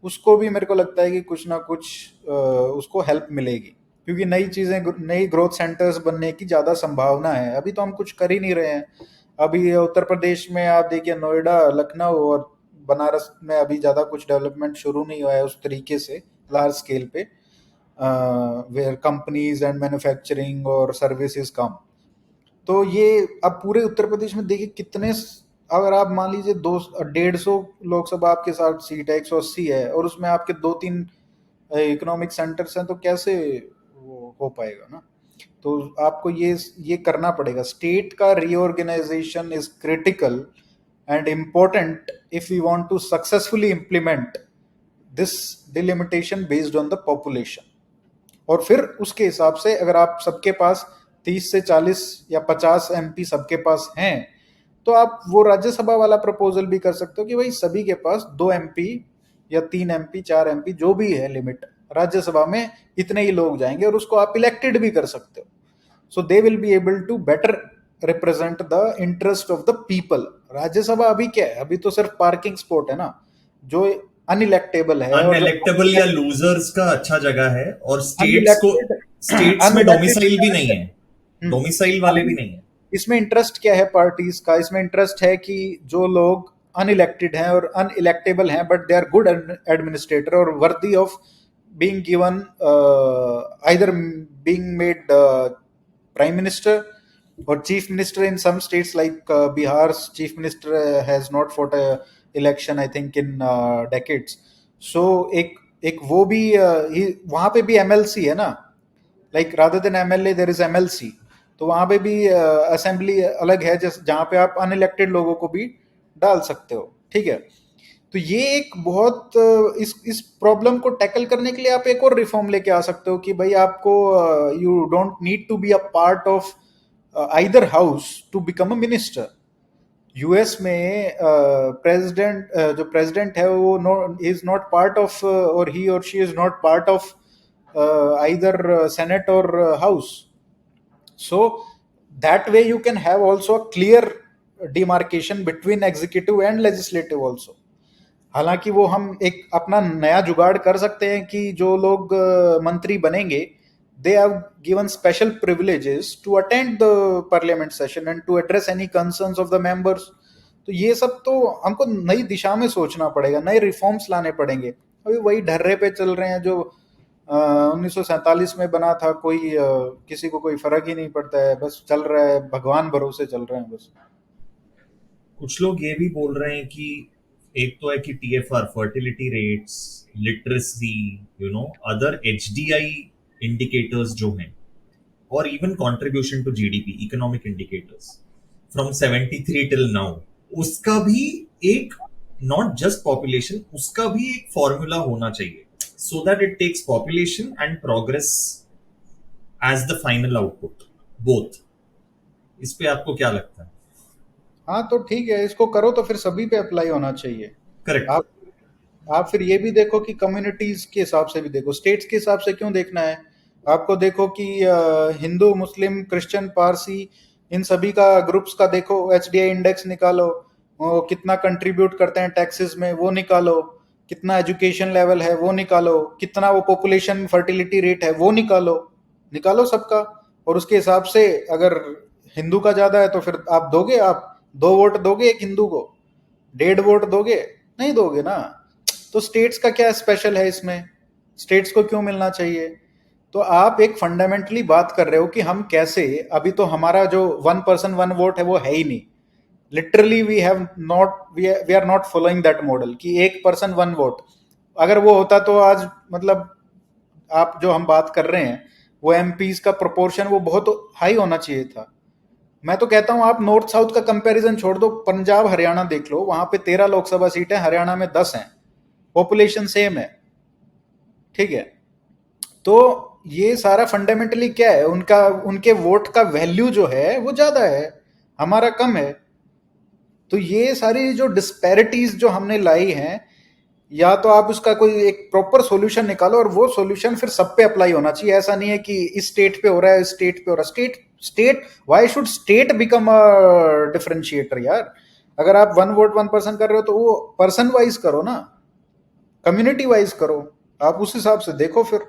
उसको भी मेरे को लगता है कि कुछ ना कुछ उसको हेल्प मिलेगी, क्योंकि नई चीज़ें, नई ग्रोथ सेंटर्स बनने की ज़्यादा संभावना है। अभी तो हम कुछ कर ही नहीं रहे हैं। अभी उत्तर प्रदेश में आप देखिए, नोएडा, लखनऊ और बनारस में अभी ज़्यादा कुछ डेवलपमेंट शुरू नहीं हुआ है उस तरीके से लार्ज स्केल पे, वेयर कंपनीज एंड मैन्युफैक्चरिंग और सर्विसेज कम। तो ये अब पूरे उत्तर प्रदेश में देखिए कितने, अगर आप मान लीजिए 150 लोकसभा आपके साथ सीट है, 180 है, और उसमें आपके 2-3 इकोनॉमिक सेंटर्स हैं, तो कैसे वो हो पाएगा ना। तो आपको ये करना पड़ेगा। स्टेट का reorganisation is critical and important if you want to successfully implement this delimitation based on the population. और फिर उसके हिसाब से अगर आप सबके पास 30 से 40 या 50 एमपी सबके पास हैं, तो आप वो राज्यसभा वाला प्रपोजल भी कर सकते हो कि भाई सभी के पास 2 एमपी या 3 एमपी, 4 एमपी, जो भी है लिमिट, राज्यसभा में इतने ही लोग जाएंगे, और उसको आप इलेक्टेड भी कर सकते हो। So they will be able to better represent the interest of the people. Rajya Sabha अभी क्या है, अभी तो सिर्फ पार्किंग स्पॉट है ना, जो अनइलेक्टेबल है। और अनइलेक्टेबल या लूजर्स का अच्छा जगह है, और अनइलेक्टेड, स्टेट्स में डोमिसाइल भी नहीं है, डोमिसाइल वाले भी नहीं है। इसमें इंटरेस्ट क्या है पार्टीज का? इसमें इंटरेस्ट है कि जो लोग अनइलेक्टेड हैं और अनइलेक्टेबल हैं, but they are good administrator और worthy of being given, either being made prime minister or chief minister in some states, like Bihar's chief minister has not fought a election, I think, in decades. So एक वो भी वहां पे भी MLC है ना, like rather than MLA there is MLC. तो वहां पे भी असेंबली अलग है, जहां पे आप अनइलेक्टेड लोगों को भी डाल सकते हो, ठीक है। तो ये एक बहुत इस प्रॉब्लम को टैकल करने के लिए आप एक और रिफॉर्म लेके आ सकते हो कि भाई आपको you don't need to be a part of either house to become a minister। US में प्रेसिडेंट, जो प्रेसिडेंट है वो इज नॉट पार्ट ऑफ, और ही और she is not part of either senate और house. So that way you can have also a clear demarcation between executive and legislative also। हालांकि वो हम एक अपना नया जुगाड़ कर सकते हैं कि जो लोग मंत्री बनेंगे, they have given special privileges to attend the parliament session and to address any concerns of the members। तो ये सब तो हमको नई दिशा में सोचना पड़ेगा, नए रिफॉर्म्स लाने पड़ेंगे। अभी वही ढर्रे पे चल रहे हैं जो 1947 में बना था, किसी को कोई फर्क ही नहीं पड़ता है, बस चल रहा है, भगवान भरोसे चल रहे हैं बस। कुछ लोग ये भी बोल रहे हैं कि एक तो है कि TFR, fertility rates, literacy, other HDI indicators जो हैं, और even contribution to GDP, economic indicators from 73 till now, उसका भी एक, नॉट जस्ट पॉपुलेशन, उसका भी एक फॉर्मूला होना चाहिए, so that it takes population and progress as the final output, both. इस पे आपको क्या लगता है? हाँ तो ठीक है, इसको करो तो फिर सभी पे अप्लाई होना चाहिए। करेक्ट। आप फिर ये भी देखो कि कम्युनिटीज के हिसाब से भी देखो, स्टेट्स के हिसाब से क्यों देखना है आपको। देखो कि हिंदू, मुस्लिम, क्रिश्चियन, पारसी, इन सभी का ग्रुप्स का देखो, एचडीआई इंडेक्स निकालो, वो कितना कंट्रीब्यूट करते हैं टैक्सेस में, वो निकालो, कितना एजुकेशन लेवल है वो निकालो, कितना वो पॉपुलेशन फर्टिलिटी रेट है वो निकालो सबका। और उसके हिसाब से अगर हिंदू का ज्यादा है तो फिर आप दोगे, आप 2 वोट दोगे एक हिंदू को, 1.5 वोट दोगे? नहीं दोगे ना। तो स्टेट्स का क्या स्पेशल है इसमें, स्टेट्स को क्यों मिलना चाहिए? तो आप एक फंडामेंटली बात कर रहे हो कि हम कैसे, अभी तो हमारा जो 1 पर्सन 1 वोट है वो है ही नहीं, literally we are not following that model कि 1 पर्सन 1 वोट। अगर वो होता तो आज, मतलब आप जो हम बात कर रहे हैं वो एमपीज का प्रोपोर्शन वो बहुत हाई होना चाहिए था। मैं तो कहता हूं आप नॉर्थ साउथ का कंपैरिजन छोड़ दो, पंजाब हरियाणा देख लो, वहां पे 13 लोकसभा सीटें, हरियाणा में 10 हैं, पॉपुलेशन सेम है, ठीक है। तो ये सारा फंडामेंटली क्या है, उनका उनके वोट का वैल्यू जो है वो ज्यादा है, हमारा कम है। तो ये सारी जो डिस्पैरिटीज जो हमने लाई हैं, या तो आप उसका कोई एक प्रॉपर सॉल्यूशन निकालो, और वो सॉल्यूशन फिर सब पे अप्लाई होना चाहिए। ऐसा नहीं है कि इस स्टेट पे हो रहा है, इस स्टेट पे हो रहा है। State why should state become a differentiator यार? अगर आप वन वोट वन पर्सन कर रहे हो तो वो पर्सन वाइज करो ना, कम्युनिटी वाइज करो, आप उस हिसाब से देखो फिर।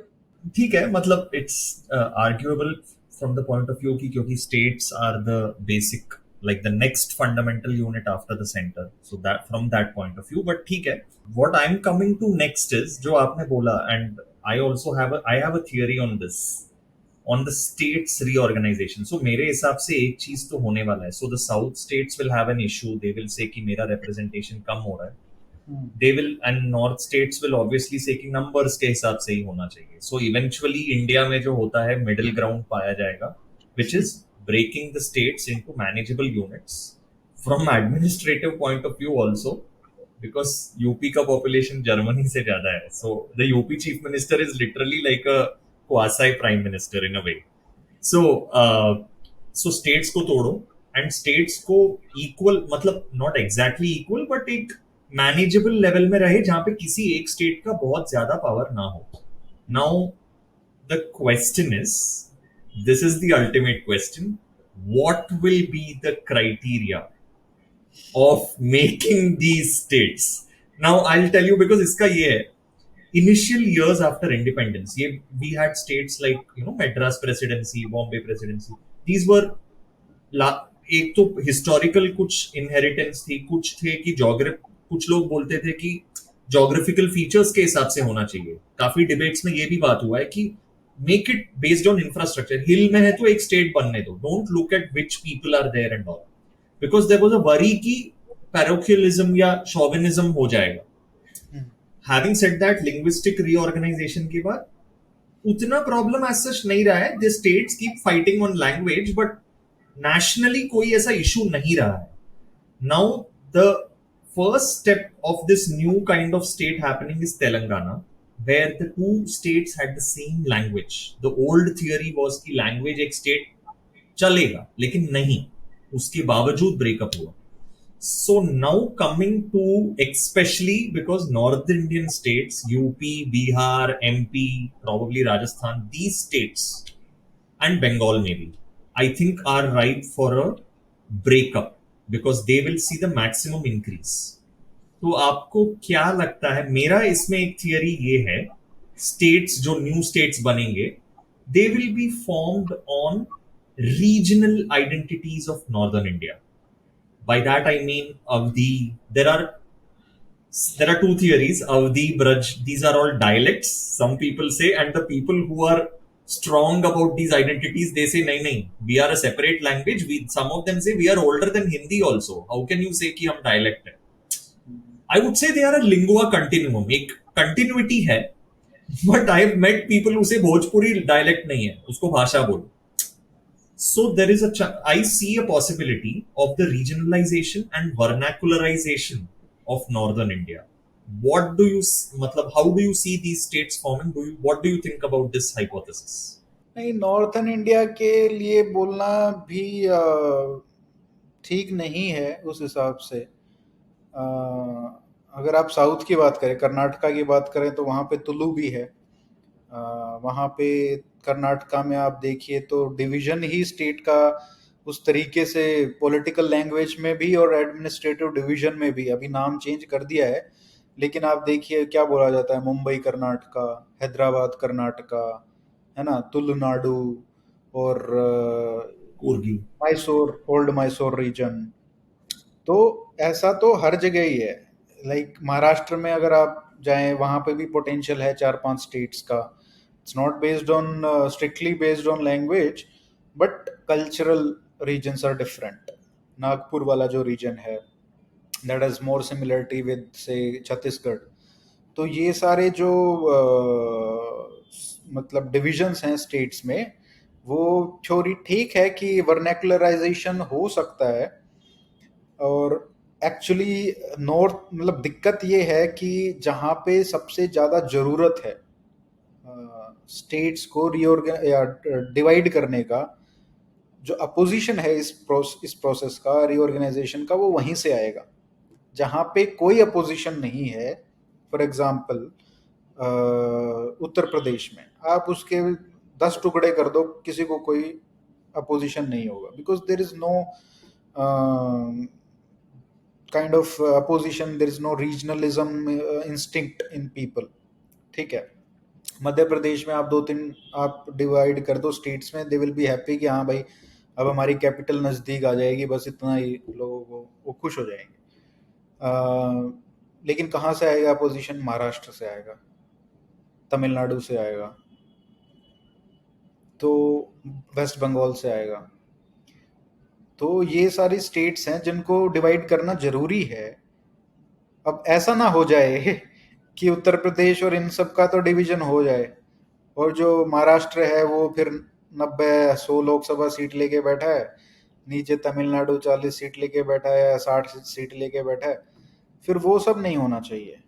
ठीक है, मतलब it's arguable from the point of view की क्योंकि states are the basic like the next fundamental unit after the center, so that from that point of view, but ठीक है। what I'm coming to next is जो आपने बोला, and I have a theory on this, on the states reorganization। so मेरे हिसाब से एक चीज तो होने वाला है। so the south states will have an issue, they will say कि मेरा representation कम हो रहा है, they will, and north states will obviously say कि numbers के हिसाब से ही होना चाहिए। so eventually इंडिया में जो होता है middle ground पाया जाएगा, which is breaking the states into manageable units from administrative point of view also, because UP का population जर्मनी से ज्यादा है, so the UP chief minister is literally like a quasi prime minister in a way। so uh, so states को तोड़ो, and states को equal, मतलब not exactly equal, but एक manageable level में रहे जहां पे किसी एक स्टेट का बहुत ज्यादा पावर ना हो। Now the question is, this is the ultimate question, what will be the criteria of making these states? Now I'll tell you, because iska ye hai, initial years after independence, we had states like, Madras presidency, Bombay presidency, these were एक तो historical कुछ inheritance थी, कुछ थे कि कुछ लोग बोलते थे कि जोग्राफिकल फीचर्स के हिसाब से होना चाहिए। काफी डिबेट्स में ये भी बात हुआ है कि make it based on infrastructure, hill में है तो एक स्टेट बनने दो, don't look at which people are there and all, because there was a worry की पैरोकियलिज्म या शोविनिज्म हो जाएगा। Having said that, linguistic reorganisation के बाद उतना प्रॉब्लम एज सच नहीं रहा है, the states keep fighting on language, but nationally कोई ऐसा इशू नहीं रहा है। Now the first step of this new kind of state happening is Telangana, where the two states had the same language। The old theory was कि language एक state चलेगा, लेकिन नहीं, उसके बावजूद ब्रेकअप हुआ। So now coming to, especially because North Indian states, UP, Bihar, MP, probably Rajasthan, these states and Bengal maybe, I think are ripe for a breakup because they will see the maximum increase। तो आपको क्या लगता है? मेरा इसमें एक theory ये है, स्टेट्स जो न्यू स्टेट्स बनेंगे, दे will be formed on regional identities of northern India. By that I mean Awadhi, there are two theories, Avdi, Braj, these are all dialects, some people say, and the people who are strong about these identities, they say nahi nahi, we are a separate language, some of them say we are older than Hindi also, how can you say कि हम dialect है? I would say they are a lingua continuum, एक continuity है, but I have met people who say Bhojpuri dialect नहीं है, उसको भाषा बोलो। So there is I see a possibility of the regionalization and vernacularization of northern India। What do you, मतलब how do you see these states forming? What do you think about this hypothesis? नहीं, northern India के लिए बोलना भी ठीक नहीं है उस हिसाब से। अ, अगर आप साउथ की बात करें, कर्नाटका की बात करें, तो वहाँ पे तुलु भी है। वहाँ पे कर्नाटका में आप देखिए तो डिवीजन ही स्टेट का उस तरीके से पॉलिटिकल लैंग्वेज में भी और एडमिनिस्ट्रेटिव डिवीजन में भी, अभी नाम चेंज कर दिया है, लेकिन आप देखिए क्या बोला जाता है, मुंबई कर्नाटका, हैदराबाद कर्नाटका, है ना, तुलुनाडु, और Kurgi। Mysore, old Mysore region. तो ऐसा तो हर जगह ही है। लाइक महाराष्ट्र में अगर आप जाएं, वहाँ पे भी पोटेंशियल है 4-5 स्टेट्स का। It's not based on strictly based on language, but cultural regions are different. Nagpur वाला जो रीजन है, that has more similarity with से छत्तीसगढ़। तो ये सारे जो मतलब डिविजन्स हैं स्टेट्स में, वो थ्योरी ठीक है कि वर्नैकुलराइजेशन हो सकता है। और एक्चुअली नॉर्थ मतलब दिक्कत ये है कि जहाँ पे सबसे ज़्यादा ज़रूरत है स्टेट्स को रीऑर्गन या डिवाइड करने का, जो अपोजिशन है इस प्रोसेस का रीऑर्गेनाइजेशन का, वो वहीं से आएगा। जहाँ पे कोई अपोजिशन नहीं है, फॉर एग्जांपल उत्तर प्रदेश में आप उसके 10 टुकड़े कर दो, किसी को कोई अपोजिशन नहीं होगा, because there is no kind of opposition, there is no regionalism instinct in people. ठीक है, मध्य प्रदेश में आप दो तीन आप डिवाइड कर दो स्टेट्स में, दे विल बी हैप्पी कि हाँ भाई अब हमारी कैपिटल नज़दीक आ जाएगी, बस इतना ही लोगों को वो खुश हो जाएंगे। लेकिन कहाँ से आएगा अपोजिशन? महाराष्ट्र से आएगा, तमिलनाडु से आएगा, तो वेस्ट बंगाल से आएगा। तो ये सारी स्टेट्स हैं जिनको डिवाइड करना जरूरी है। अब ऐसा ना हो जाए कि उत्तर प्रदेश और इन सब का तो डिवीजन हो जाए, और जो महाराष्ट्र है वो फिर 90-100 लोकसभा सीट लेके बैठा है, नीचे तमिलनाडु 40 सीट लेके बैठा है, 60 सीट लेके बैठा है। फिर वो सब नहीं होना चाहिए।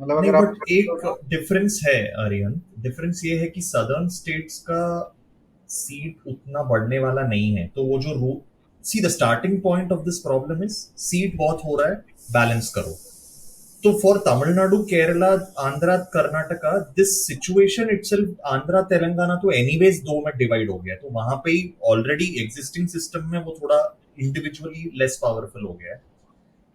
मतलब नहीं, अगर आप बट एक डिफरेंस है आर्यन। डिफरेंस ये है कि सदर्न स्टेट्स का सीट उतना बढ़ने वाला नहीं है, तो वो जो रू see the starting point of this problem is seat बहुत हो रहा है, बैलेंस करो। तो for Tamil Nadu, Kerala, Andhra, Karnataka, this situation itself, Andhra Telangana तो एनीवेज दो में डिवाइड हो गया, तो वहां पे ही ऑलरेडी एग्जिस्टिंग सिस्टम में वो थोड़ा इंडिविजुअली लेस पावरफुल हो गया है।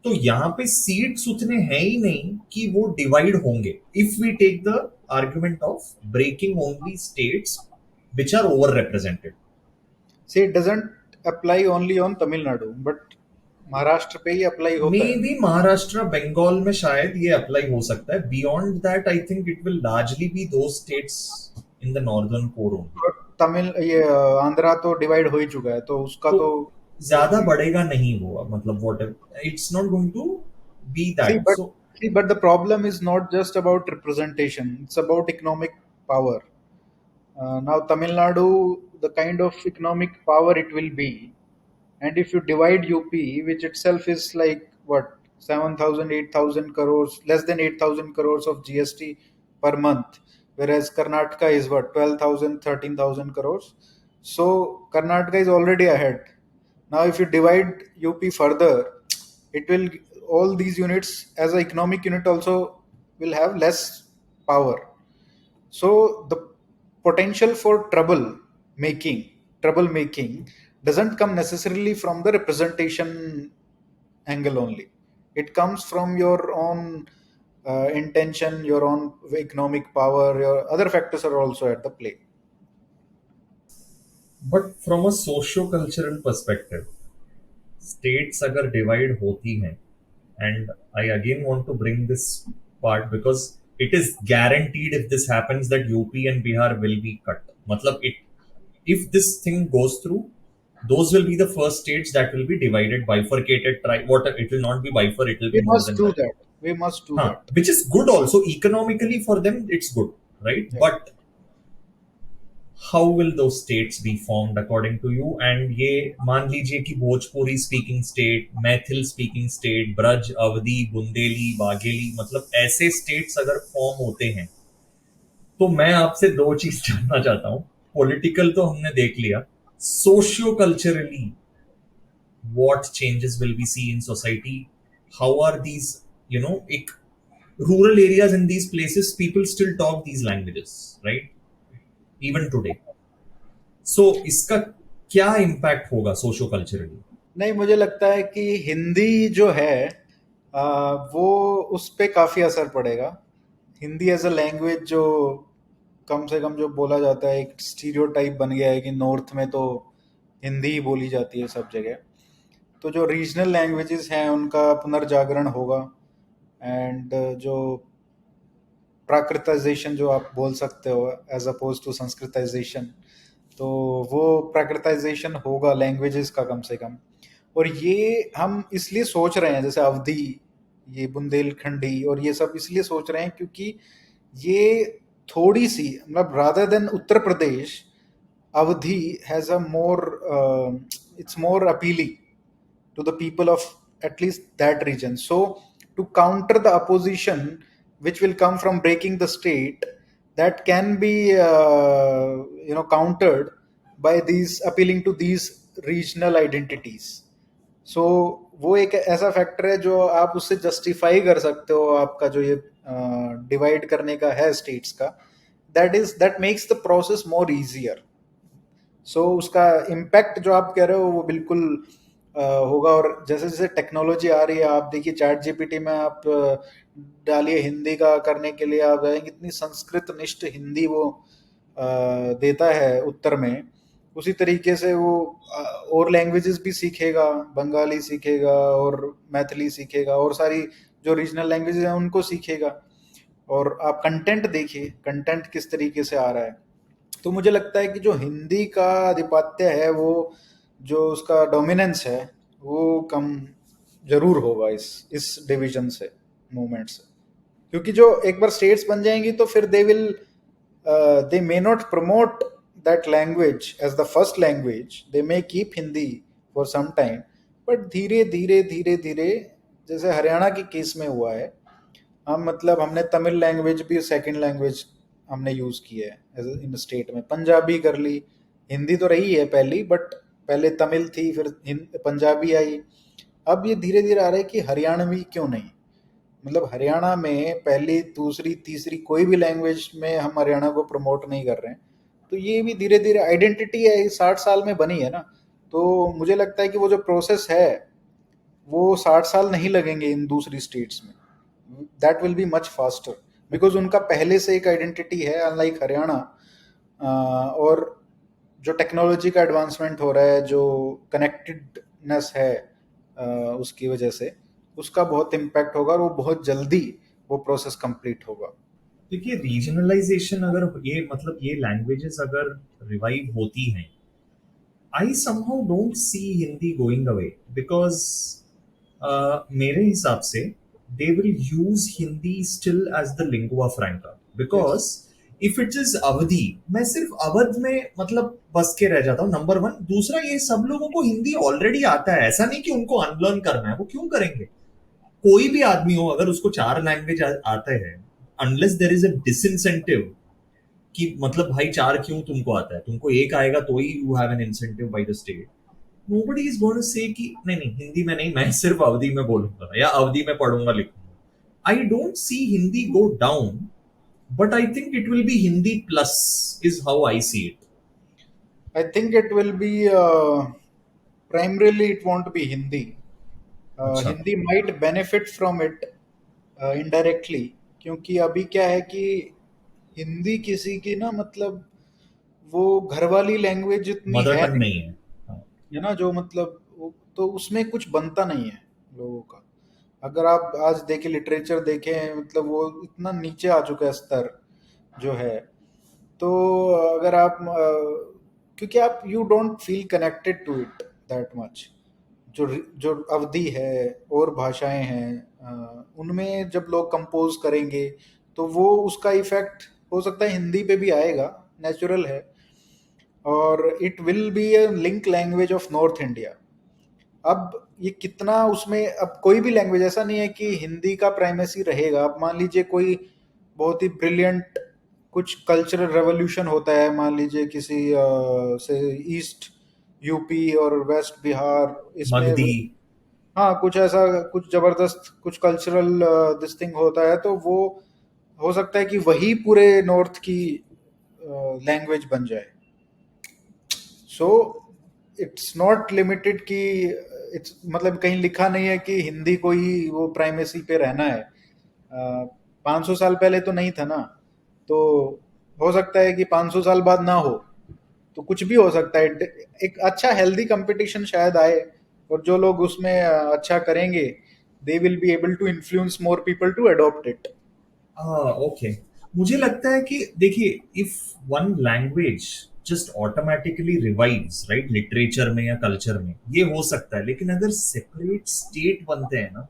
तो यहाँ पे सीट्स उतने हैं ही नहीं कि वो डिवाइड होंगे, if we take the argument of breaking only states which are over represented. Say it doesn't apply only on Tamil Nadu, but Maharashtra पे ही अप्लाई मे होता है। बी महाराष्ट्र, बंगाल में शायद ये अप्लाई हो सकता है। Beyond that I think it will largely be two states in the northern core only. और तमिल ये आंध्रा तो डिवाइड हो ही चुका है, तो उसका तो तो ज्यादा बढ़ेगा नहीं वो, मतलब what it's not going to be see that but so. see but the problem is not just about representation, it's about economic power. Now Tamil Nadu, the kind of economic power it will be, and if you divide UP, which itself is like what, 7,000 8,000 crores, less than 8,000 crores of GST per month, whereas Karnataka is what, 12,000 13,000 crores. So Karnataka is already ahead. Now if you divide UP further, it will, all these units as an economic unit also will have less power. So the potential for trouble making doesn't come necessarily from the representation angle only. It comes from your own intention, your own economic power, your other factors are also at the play. But from a socio cultural perspective, states अगर divide होती हैं, and I again want to bring this part because it is guaranteed if this happens that UP and Bihar will be cut. Matlab, if this thing goes through, those will be the first states that will be divided, bifurcated. What, it will not be bifurcated, it will We be more must than do that. that. We must do Huh. that. Which is good also economically for them. It's good, right? Yeah. But how will those states be formed according to you? And ये मान लीजिए कि Bhojpuri speaking state, Maithil speaking state, Braj, Awadhi, Bundeli, Bagheli, मतलब ऐसे states अगर form होते हैं, तो मैं आपसे दो चीज जानना चाहता हूँ। पॉलिटिकल तो हमने देख लिया, socio culturally what changes will we see in society? How are these, एक rural areas in these places, people still talk these languages, right? Even today. So इसका क्या इम्पैक्ट होगा सोशो कल्चरली? नहीं, मुझे लगता है कि हिंदी जो है वो उस पे काफ़ी असर पड़ेगा। हिंदी एज अ लैंग्वेज जो कम से कम जो बोला जाता है, एक स्टीरियोटाइप बन गया है कि नॉर्थ में तो हिंदी ही बोली जाती है सब जगह। तो जो रीजनल लैंग्वेजेस हैं उनका पुनर्जागरण होगा, एंड जो प्राकृताइजेशन जो आप बोल सकते हो एज अपोज टू संस्कृताइजेशन, तो वो प्राकृताइजेशन होगा लैंग्वेजेस का कम से कम। और ये हम इसलिए सोच रहे हैं, जैसे अवधी, ये बुंदेलखंडी और ये सब इसलिए सोच रहे हैं क्योंकि ये थोड़ी सी, मतलब rather than Uttar Pradesh, Awadhi has a more, it's more appealing to the people of at least that region. So to counter the opposition which will come from breaking the state, that can be countered by these appealing to these regional identities. सो वो एक ऐसा factor है जो आप उससे justify कर सकते हो, आपका जो ये डिवाइड करने का है स्टेट्स का, that makes the process more easier. So उसका इम्पैक्ट जो आप कह रहे हो वो बिल्कुल होगा. और जैसे जैसे टेक्नोलॉजी आ रही है, आप देखिए चैट जीपीटी में आप डालिए हिंदी का करने के लिए, आप जाएंगे इतनी संस्कृत निष्ठ हिंदी वो देता है उत्तर में. उसी तरीके से वो और लैंग्वेजेस भी सीखेगा, बंगाली सीखेगा और मैथिली सीखेगा और सारी जो रीजनल लैंग्वेजेस हैं उनको सीखेगा. और आप कंटेंट देखिए, कंटेंट किस तरीके से आ रहा है. तो मुझे लगता है कि जो हिंदी का आधिपत्य है, वो जो उसका डोमिनेंस है, वो कम जरूर होगा इस डिवीजन से, मूवमेंट से. क्योंकि जो एक बार स्टेट्स बन जाएंगी तो फिर they may not promote that language as the first language, they may keep Hindi for some time, but धीरे धीरे धीरे धीरे, जैसे हरियाणा के केस में हुआ है, हम मतलब हमने तमिल लैंग्वेज भी सेकंड लैंग्वेज हमने यूज की है इन स्टेट में. पंजाबी कर ली, हिंदी तो रही है पहली, बट पहले तमिल थी, फिर पंजाबी आई. अब ये धीरे धीरे आ रहा है कि हरियाणवी क्यों नहीं. मतलब हरियाणा में पहली दूसरी तीसरी कोई भी लैंग्वेज में हम हरियाणा को प्रमोट नहीं कर रहे हैं. तो ये भी धीरे धीरे आइडेंटिटी है, 60 साल में बनी है ना. तो मुझे लगता है कि वो जो प्रोसेस है वो 60 साल नहीं लगेंगे इन दूसरी स्टेट्स में. That will be much faster because उनका पहले से एक आइडेंटिटी है, अनलाइक हरियाणा. और जो टेक्नोलॉजी का एडवांसमेंट हो रहा है, जो कनेक्टेडनेस है, उसकी वजह से उसका बहुत इम्पैक्ट होगा और वो बहुत जल्दी वो प्रोसेस कंप्लीट होगा. देखिए रीजनलाइजेशन अगर ये मतलब ये लैंग्वेजेस अगर रिवाइव होती हैं, I somehow don't see Hindi going away because मेरे हिसाब से they will use Hindi still as the lingua franca. Because if it is Awadhi, मैं सिर्फ अवध में मतलब बस के रह जाता हूँ, नंबर वन. दूसरा, ये सब लोगों को हिंदी ऑलरेडी आता है, ऐसा नहीं कि उनको अनलर्न करना है. वो क्यों करेंगे? कोई भी आदमी हो अगर उसको 4 लैंग्वेज आते हैं, unless there is a disincentive कि मतलब भाई 4 क्यों तुमको आता है, तुमको एक आएगा तो ही you have an incentive by the state. Nobody is going to say कि नहीं नहीं हिंदी में नहीं, मैं सिर्फ अवधि में बोलूंगा या अवधि में पढ़ूंगा लिखूंगा. I don't see Hindi go down, but I think it will be Hindi plus is how I see it. I think it will be primarily it won't be Hindi. अच्छा. Hindi might benefit from it indirectly, क्योंकि अभी क्या है कि हिंदी किसी की ना, मतलब वो घर वाली लैंग्वेज इतनी मदर है टंग नहीं, नहीं है. हाँ. है ना, जो मतलब तो उसमें कुछ बनता नहीं है लोगों का. अगर आप आज देखें, लिटरेचर देखें, मतलब वो इतना नीचे आ चुका है स्तर जो है. तो अगर आप क्योंकि आप you don't feel connected to it that much. जो जो अवधि है और भाषाएं हैं, उनमें जब लोग कंपोज करेंगे तो वो उसका इफेक्ट हो सकता है हिंदी पे भी आएगा, नेचुरल है. और it will be a link language of north India. अब ये कितना उसमें, अब कोई भी लैंग्वेज ऐसा नहीं है कि हिंदी का प्राइमेसी रहेगा. अब मान लीजिए कोई बहुत ही ब्रिलियंट कुछ कल्चरल रेवोल्यूशन होता है, मान लीजिए किसी से ईस्ट यूपी और वेस्ट बिहार इसमें, मगधी. हाँ कुछ ऐसा, कुछ जबरदस्त कुछ कल्चरल दिस थिंग होता है, तो वो हो सकता है कि वही पूरे नॉर्थ की लैंग्वेज बन जाए. सो इट्स नॉट लिमिटेड कि इट्स मतलब कहीं लिखा नहीं है कि हिंदी को ही वो प्राइमेसी पे रहना है. 500 साल पहले तो नहीं था ना. तो हो सकता है कि 500 साल बाद ना हो, तो कुछ भी हो सकता है. एक अच्छा हेल्दी कंपटीशन शायद आए, और जो लोग उसमें अच्छा करेंगे, they will be able to influence more people to adopt it. हाँ ओके. मुझे लगता है कि देखिए if one language just automatically revives right, literature में या कल्चर में, ये हो सकता है. लेकिन अगर सेपरेट स्टेट बनते हैं ना,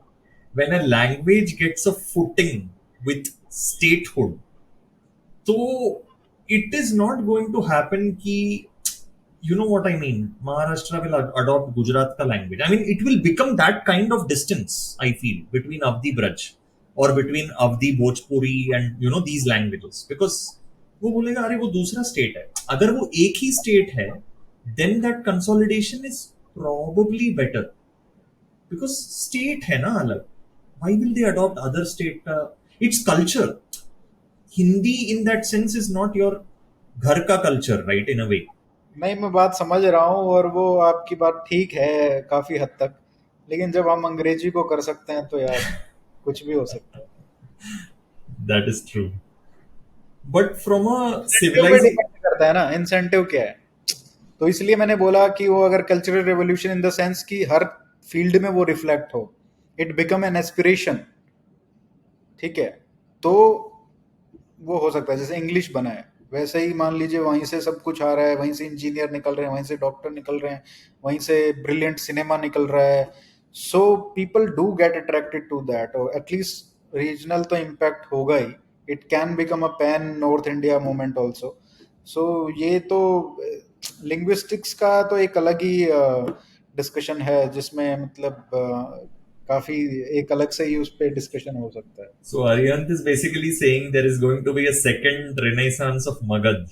when a language gets a footing with statehood, तो it is not going to happen कि you know what I mean, Maharashtra will adopt Gujarat ka language. I mean, it will become that kind of distance, I feel, between Avdi Braj or between Avdi Bhojpuri and you know these languages, because वो बोलेगा अरे वो दूसरा state है. अगर वो एक ही state है, then that consolidation is probably better, because state है ना अलग. Why will they adopt other state का? It's culture. Hindi in that sense is not your घर का culture, right, in a way. नहीं, मैं बात समझ रहा हूँ और वो आपकी बात ठीक है काफी हद तक, लेकिन जब हम अंग्रेजी को कर सकते हैं तो यार कुछ भी हो सकता है। That is true. But from a incentive पे civilization, डिपेंड करता है ना, इंसेंटिव क्या है। तो इसलिए मैंने बोला कि वो अगर cultural revolution in the sense कि हर फील्ड में वो रिफ्लेक्ट हो, इट बिकम एन एस्पिरेशन, ठीक है, तो वो हो सकता है। जैसे इंग्लिश बना है, वैसे ही मान लीजिए वहीं से सब कुछ आ रहा है, वहीं से इंजीनियर निकल रहे हैं, वहीं से डॉक्टर निकल रहे हैं, वहीं से ब्रिलियंट सिनेमा निकल रहा है। So people do get attracted to that, और एटलीस्ट रीजनल तो इम्पैक्ट होगा ही। It can become a pan north India movement also. So ये तो लिंग्विस्टिक्स का तो एक अलग ही डिस्कशन है, जिसमें मतलब काफी एक अलग से ही उस पर डिस्कशन हो सकता है। so Arihant is basically saying there is going to be a second renaissance of Magad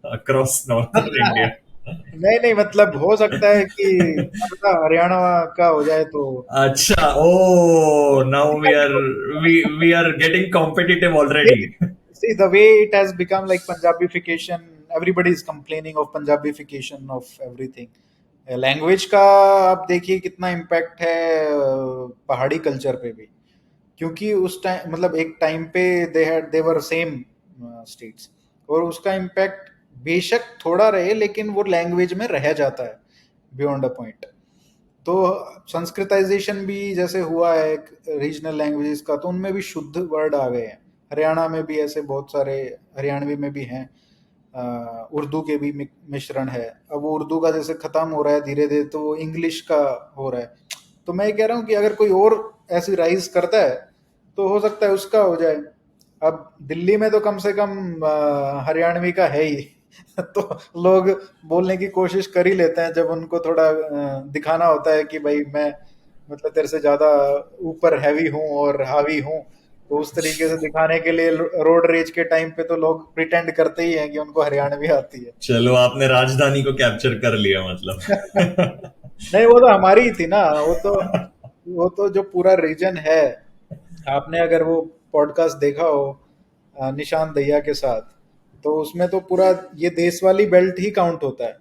across northern India. नहीं नहीं, मतलब हो सकता है कि क्या पता हरियाणा का हो जाए तो। Acha, oh, now we are getting competitive already. See, the way it has become like Punjabification, everybody is complaining of Punjabification of everything. Language का आप देखिए कितना इम्पैक्ट है पहाड़ी कल्चर पे भी, क्योंकि उस टाइम मतलब एक टाइम पे दे वर सेम स्टेट्स, और उसका इम्पैक्ट बेशक थोड़ा रहे लेकिन वो लैंग्वेज में रह जाता है बियॉन्ड अ पॉइंट। तो संस्कृताइजेशन भी जैसे हुआ है रीजनल लैंग्वेजेस का, तो उनमें भी शुद्ध वर्ड आ गए हैं। हरियाणा में भी ऐसे बहुत सारे हरियाणवी में भी हैं, उर्दू के भी मिश्रण है। अब वो उर्दू का जैसे खत्म हो रहा है धीरे धीरे, तो वो इंग्लिश का हो रहा है। तो मैं ये कह रहा हूँ कि अगर कोई और ऐसी राइज करता है तो हो सकता है उसका हो जाए। अब दिल्ली में तो कम से कम हरियाणवी का है ही तो लोग बोलने की कोशिश कर ही लेते हैं जब उनको थोड़ा दिखाना होता है कि भाई मैं मतलब तेरे से ज्यादा ऊपर हैवी हूँ और हावी हूँ। तो उस तरीके से दिखाने के लिए रोड रेज के टाइम पे तो लोग प्रिटेंड करते ही हैं कि उनको हरियाणवी आती है। चलो आपने राजधानी को कैप्चर कर लिया मतलब. नहीं, वो तो हमारी ही थी ना, वो तो जो पूरा रीजन है। आपने अगर वो पॉडकास्ट देखा हो निशान दैया के साथ, तो उसमें तो पूरा ये देश वाली बेल्ट ही काउंट होता है।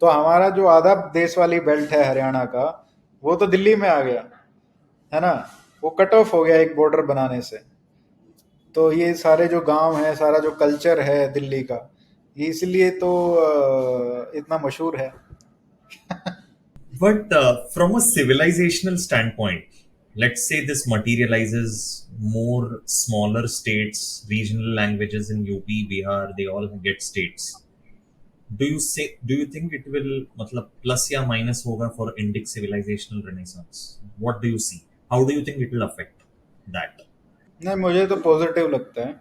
तो हमारा जो आधा देश वाली बेल्ट है हरियाणा का, वो तो दिल्ली में आ गया, है ना। वो कट ऑफ हो गया एक बॉर्डर बनाने से। तो ये सारे जो गांव हैं, सारा जो कल्चर है दिल्ली का, ये इसलिए तो इतना मशहूर है। But from a civilizational standpoint, let's say this materializes more smaller states, regional languages in UP, Bihar, they all get states. Do you think it will मतलब plus या minus होगा for Indic civilizational renaissance? What do you see? How do you think it will affect that? नहीं, मुझे तो positive लगता है,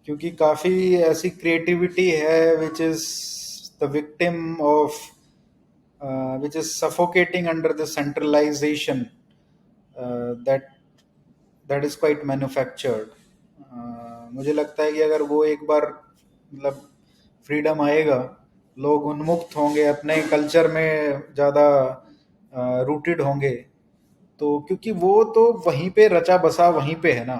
क्योंकि काफ़ी ऐसी क्रिएटिविटी है which is the victim of which is suffocating under the centralisation that that is quite manufactured. मुझे लगता है कि अगर वो एक बार मतलब फ्रीडम आएगा, लोग उन्मुक्त होंगे, अपने कल्चर में ज़्यादा रूटेड होंगे, तो क्योंकि वो तो वहीं पे रचा बसा वहीं पे है ना।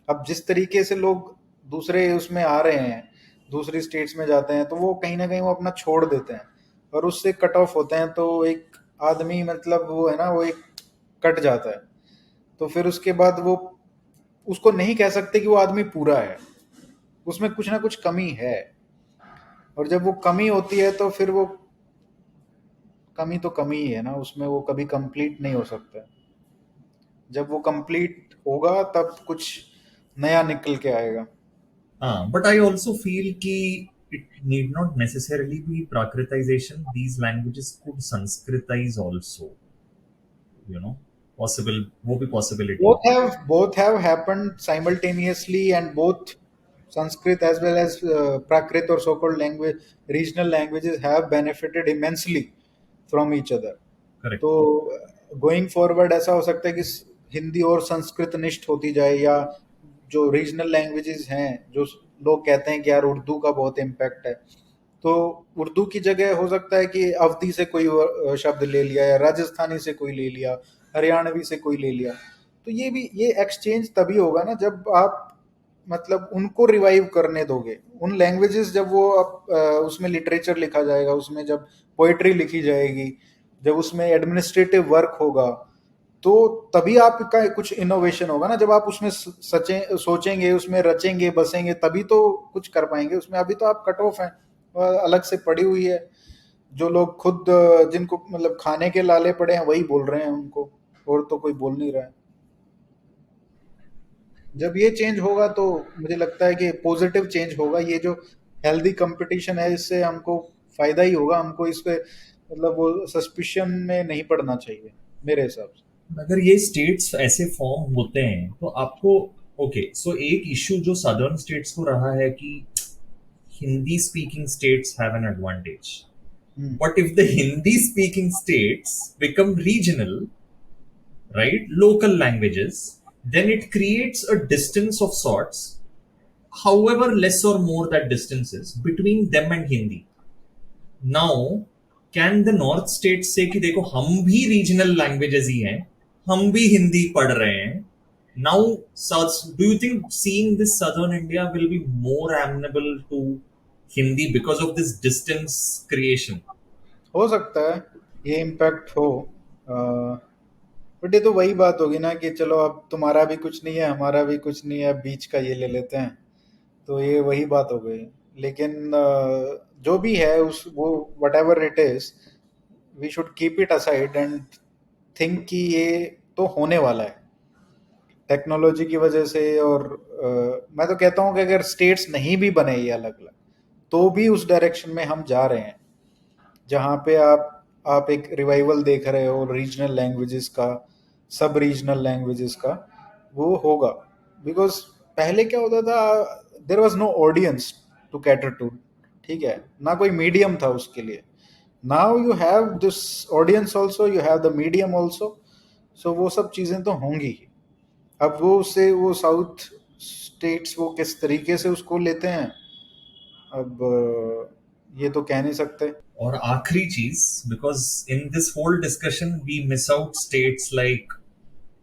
अब जिस तरीके से लोग दूसरे उसमें आ रहे हैं, दूसरी स्टेट्स में जाते हैं, तो वो कहीं ना कहीं वो अपना छोड़ देते हैं और उससे कट ऑफ होते हैं। तो एक आदमी मतलब वो है ना, वो एक कट जाता है, तो फिर उसके बाद वो उसको नहीं कह सकते कि वो आदमी पूरा है, उसमें कुछ ना कुछ कमी है। और जब वो कमी होती है तो फिर वो कमी तो कमी ही है ना, उसमें वो कभी कंप्लीट नहीं हो सकता है। जब वो कंप्लीट होगा तब कुछ नया निकल के आएगा। But I also feel कि it need not necessarily be Prakritization. These languages could Sanskritize also. You know, possible वो भी possibility है. Both have happened simultaneously, and both Sanskrit as well as Prakrit or so-called language, regional languages have benefited immensely from each other. Correct. तो going forward ऐसा हो सकता है कि हिंदी और संस्कृत निष्ठ होती जाए, या जो रीजनल लैंग्वेजेस हैं, जो लोग कहते हैं कि यार उर्दू का बहुत इम्पैक्ट है, तो उर्दू की जगह हो सकता है कि अवधी से कोई शब्द ले लिया, या राजस्थानी से कोई ले लिया, हरियाणवी से कोई ले लिया। तो ये एक्सचेंज तभी होगा ना जब आप मतलब उनको रिवाइव करने दोगे। उन लैंग्वेजेस जब वो आप उसमें लिटरेचर लिखा जाएगा, उसमें जब पोइट्री लिखी जाएगी, जब उसमें एडमिनिस्ट्रेटिव वर्क होगा, तो तभी आपका कुछ इनोवेशन होगा ना। जब आप उसमें सचे सोचेंगे, उसमें रचेंगे बसेंगे, तभी तो कुछ कर पाएंगे उसमें। अभी तो आप कट ऑफ हैं, अलग से पड़ी हुई है। जो लोग खुद जिनको मतलब खाने के लाले पड़े हैं वही बोल रहे हैं उनको, और तो कोई बोल नहीं रहा है। जब ये चेंज होगा तो मुझे लगता है कि पॉजिटिव चेंज होगा। ये जो हेल्दी कंपटीशन है, इससे हमको फायदा ही होगा। हमको इस पे मतलब वो सस्पिशन में नहीं पड़ना चाहिए मेरे हिसाब से। अगर ये स्टेट्स ऐसे फॉर्म होते हैं तो आपको, ओके, सो एक इशू जो सदर्न स्टेट्स को रहा है कि Hindi speaking states have an advantage, hmm. But if the Hindi speaking states become regional, right, local languages, then it creates a distance of sorts, however less or more that distance is between them and Hindi. Now, can the North states say कि देखो हम भी regional languages ही हैं, हम भी हिंदी पढ़ रहे हैं? Now, do you think seeing this southern India will be more amenable to Hindi because of this distance creation? हो सकता है ये इम्पैक्ट हो, बट ये तो वही बात होगी ना कि चलो अब तुम्हारा भी कुछ नहीं है, हमारा भी कुछ नहीं है, बीच का ये ले लेते हैं। तो ये वही बात हो गई। लेकिन जो भी है उस वो whatever it is, we should keep it aside and think कि ये तो होने वाला है टेक्नोलॉजी की वजह से। और मैं तो कहता हूँ कि अगर स्टेट्स नहीं भी बने ये अलग अलग, तो भी उस डायरेक्शन में हम जा रहे हैं, जहाँ पे आप एक रिवाइवल देख रहे हो रीजनल लैंग्वेजेस का, सब रीजनल लैंग्वेजेस का। वो होगा बिकॉज पहले क्या होता था, there was no audience to cater to, ठीक है ना, कोई मीडियम था उसके लिए। Now you have this audience also, you have the medium also. So वो सब चीज़ें तो होंगी ही। अब वो साउथ स्टेट्स वो किस तरीके से उसको लेते हैं, अब ये तो कह नहीं सकते। और आखिरी चीज, because in this whole discussion we miss out states like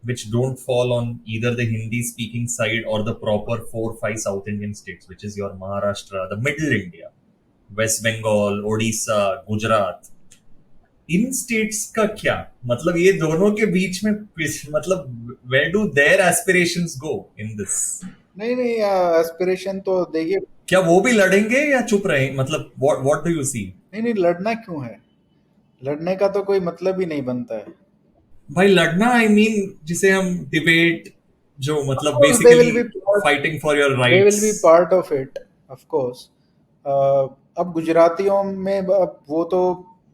which don't fall on either the Hindi speaking side or the proper 4 5 South Indian states, which is your Maharashtra, the middle India, West Bengal, Odisha, Gujarat. In states का क्या मतलब, ये दोनों के बीच में मतलब where do their aspirations go in this? नहीं नहीं, एस्पिरेशन तो देखिए। क्या वो भी लड़ेंगे या चुप रहे, मतलब what do you see? नहीं नहीं, लड़ना क्यों है? लड़ने का तो कोई मतलब ही नहीं बनता है। भाई लड़ना, आई मीन जिसे हम डिबेट, जो Of मतलब course, they basically will be part. Fighting for your They will rights. be part of it, of course. अब गुजरातियों में अब वो तो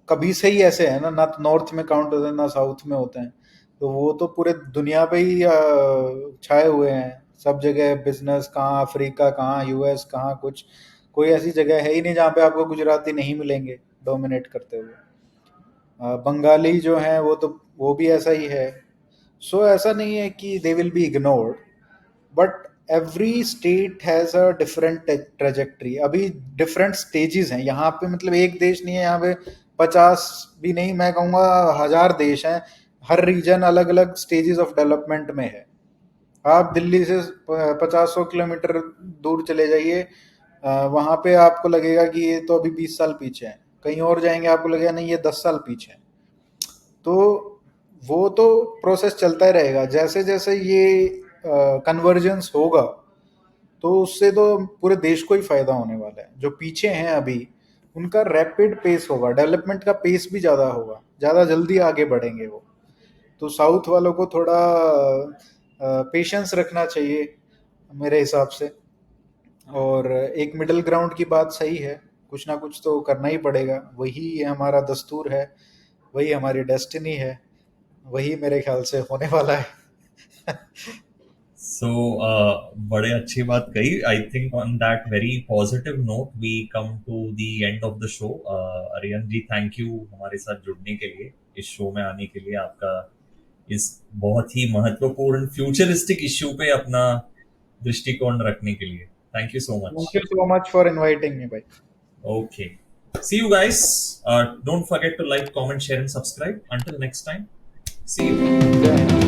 कभी से ही ऐसे है ना, ना तो नॉर्थ में काउंट होते हैं ना साउथ में होते हैं। तो वो तो पूरे दुनिया पे ही छाए हुए हैं, सब जगह बिजनेस, कहाँ अफ्रीका, कहाँ यूएस, कहाँ कुछ। कोई ऐसी जगह है ही नहीं जहाँ पे आपको गुजराती नहीं मिलेंगे डोमिनेट करते हुए। बंगाली जो हैं वो तो वो भी ऐसा ही है। सो ऐसा नहीं है कि दे will be ignored, but every state has a different trajectory. अभी डिफरेंट स्टेजेस हैं यहाँ पे, मतलब एक देश नहीं है यहाँ पे, 50 भी नहीं, मैं कहूँगा 1000 देश हैं। हर रीजन अलग अलग स्टेजेस ऑफ डेवलपमेंट में है। आप दिल्ली से 50-100 किलोमीटर दूर चले जाइए, वहाँ पे आपको लगेगा कि ये तो अभी 20 साल पीछे है। कहीं और जाएंगे आपको लगेगा नहीं, ये 10 साल पीछे है। तो वो तो प्रोसेस चलता ही रहेगा। जैसे जैसे ये कन्वर्जेंस होगा, तो उससे तो पूरे देश को ही फायदा होने वाला है। जो पीछे हैं अभी, उनका रैपिड पेस होगा, डेवलपमेंट का पेस भी ज़्यादा होगा, ज़्यादा जल्दी आगे बढ़ेंगे वो। तो साउथ वालों को थोड़ा पेशेंस रखना चाहिए मेरे हिसाब से। और एक मिडिल ग्राउंड की बात सही है, कुछ ना कुछ तो करना ही पड़ेगा। वही हमारा दस्तूर है, वही हमारी डेस्टिनी है, वही मेरे ख्याल से होने वाला है। So बड़े अच्छी बात कही. I think on that very positive note we come to the end of the show. Aryan ji thank you हमारे साथ जुड़ने के लिए, इस शो में आने के लिए, आपका इस बहुत ही महत्वपूर्ण फ्यूचरिस्टिक इश्यू पे अपना दृष्टिकोण रखने के लिए. Thank you so much. Thank you so much for inviting me, bhai. Okay. See you guys. Don't forget to like, comment, share, and subscribe. Until next time. See you. Jai Hind.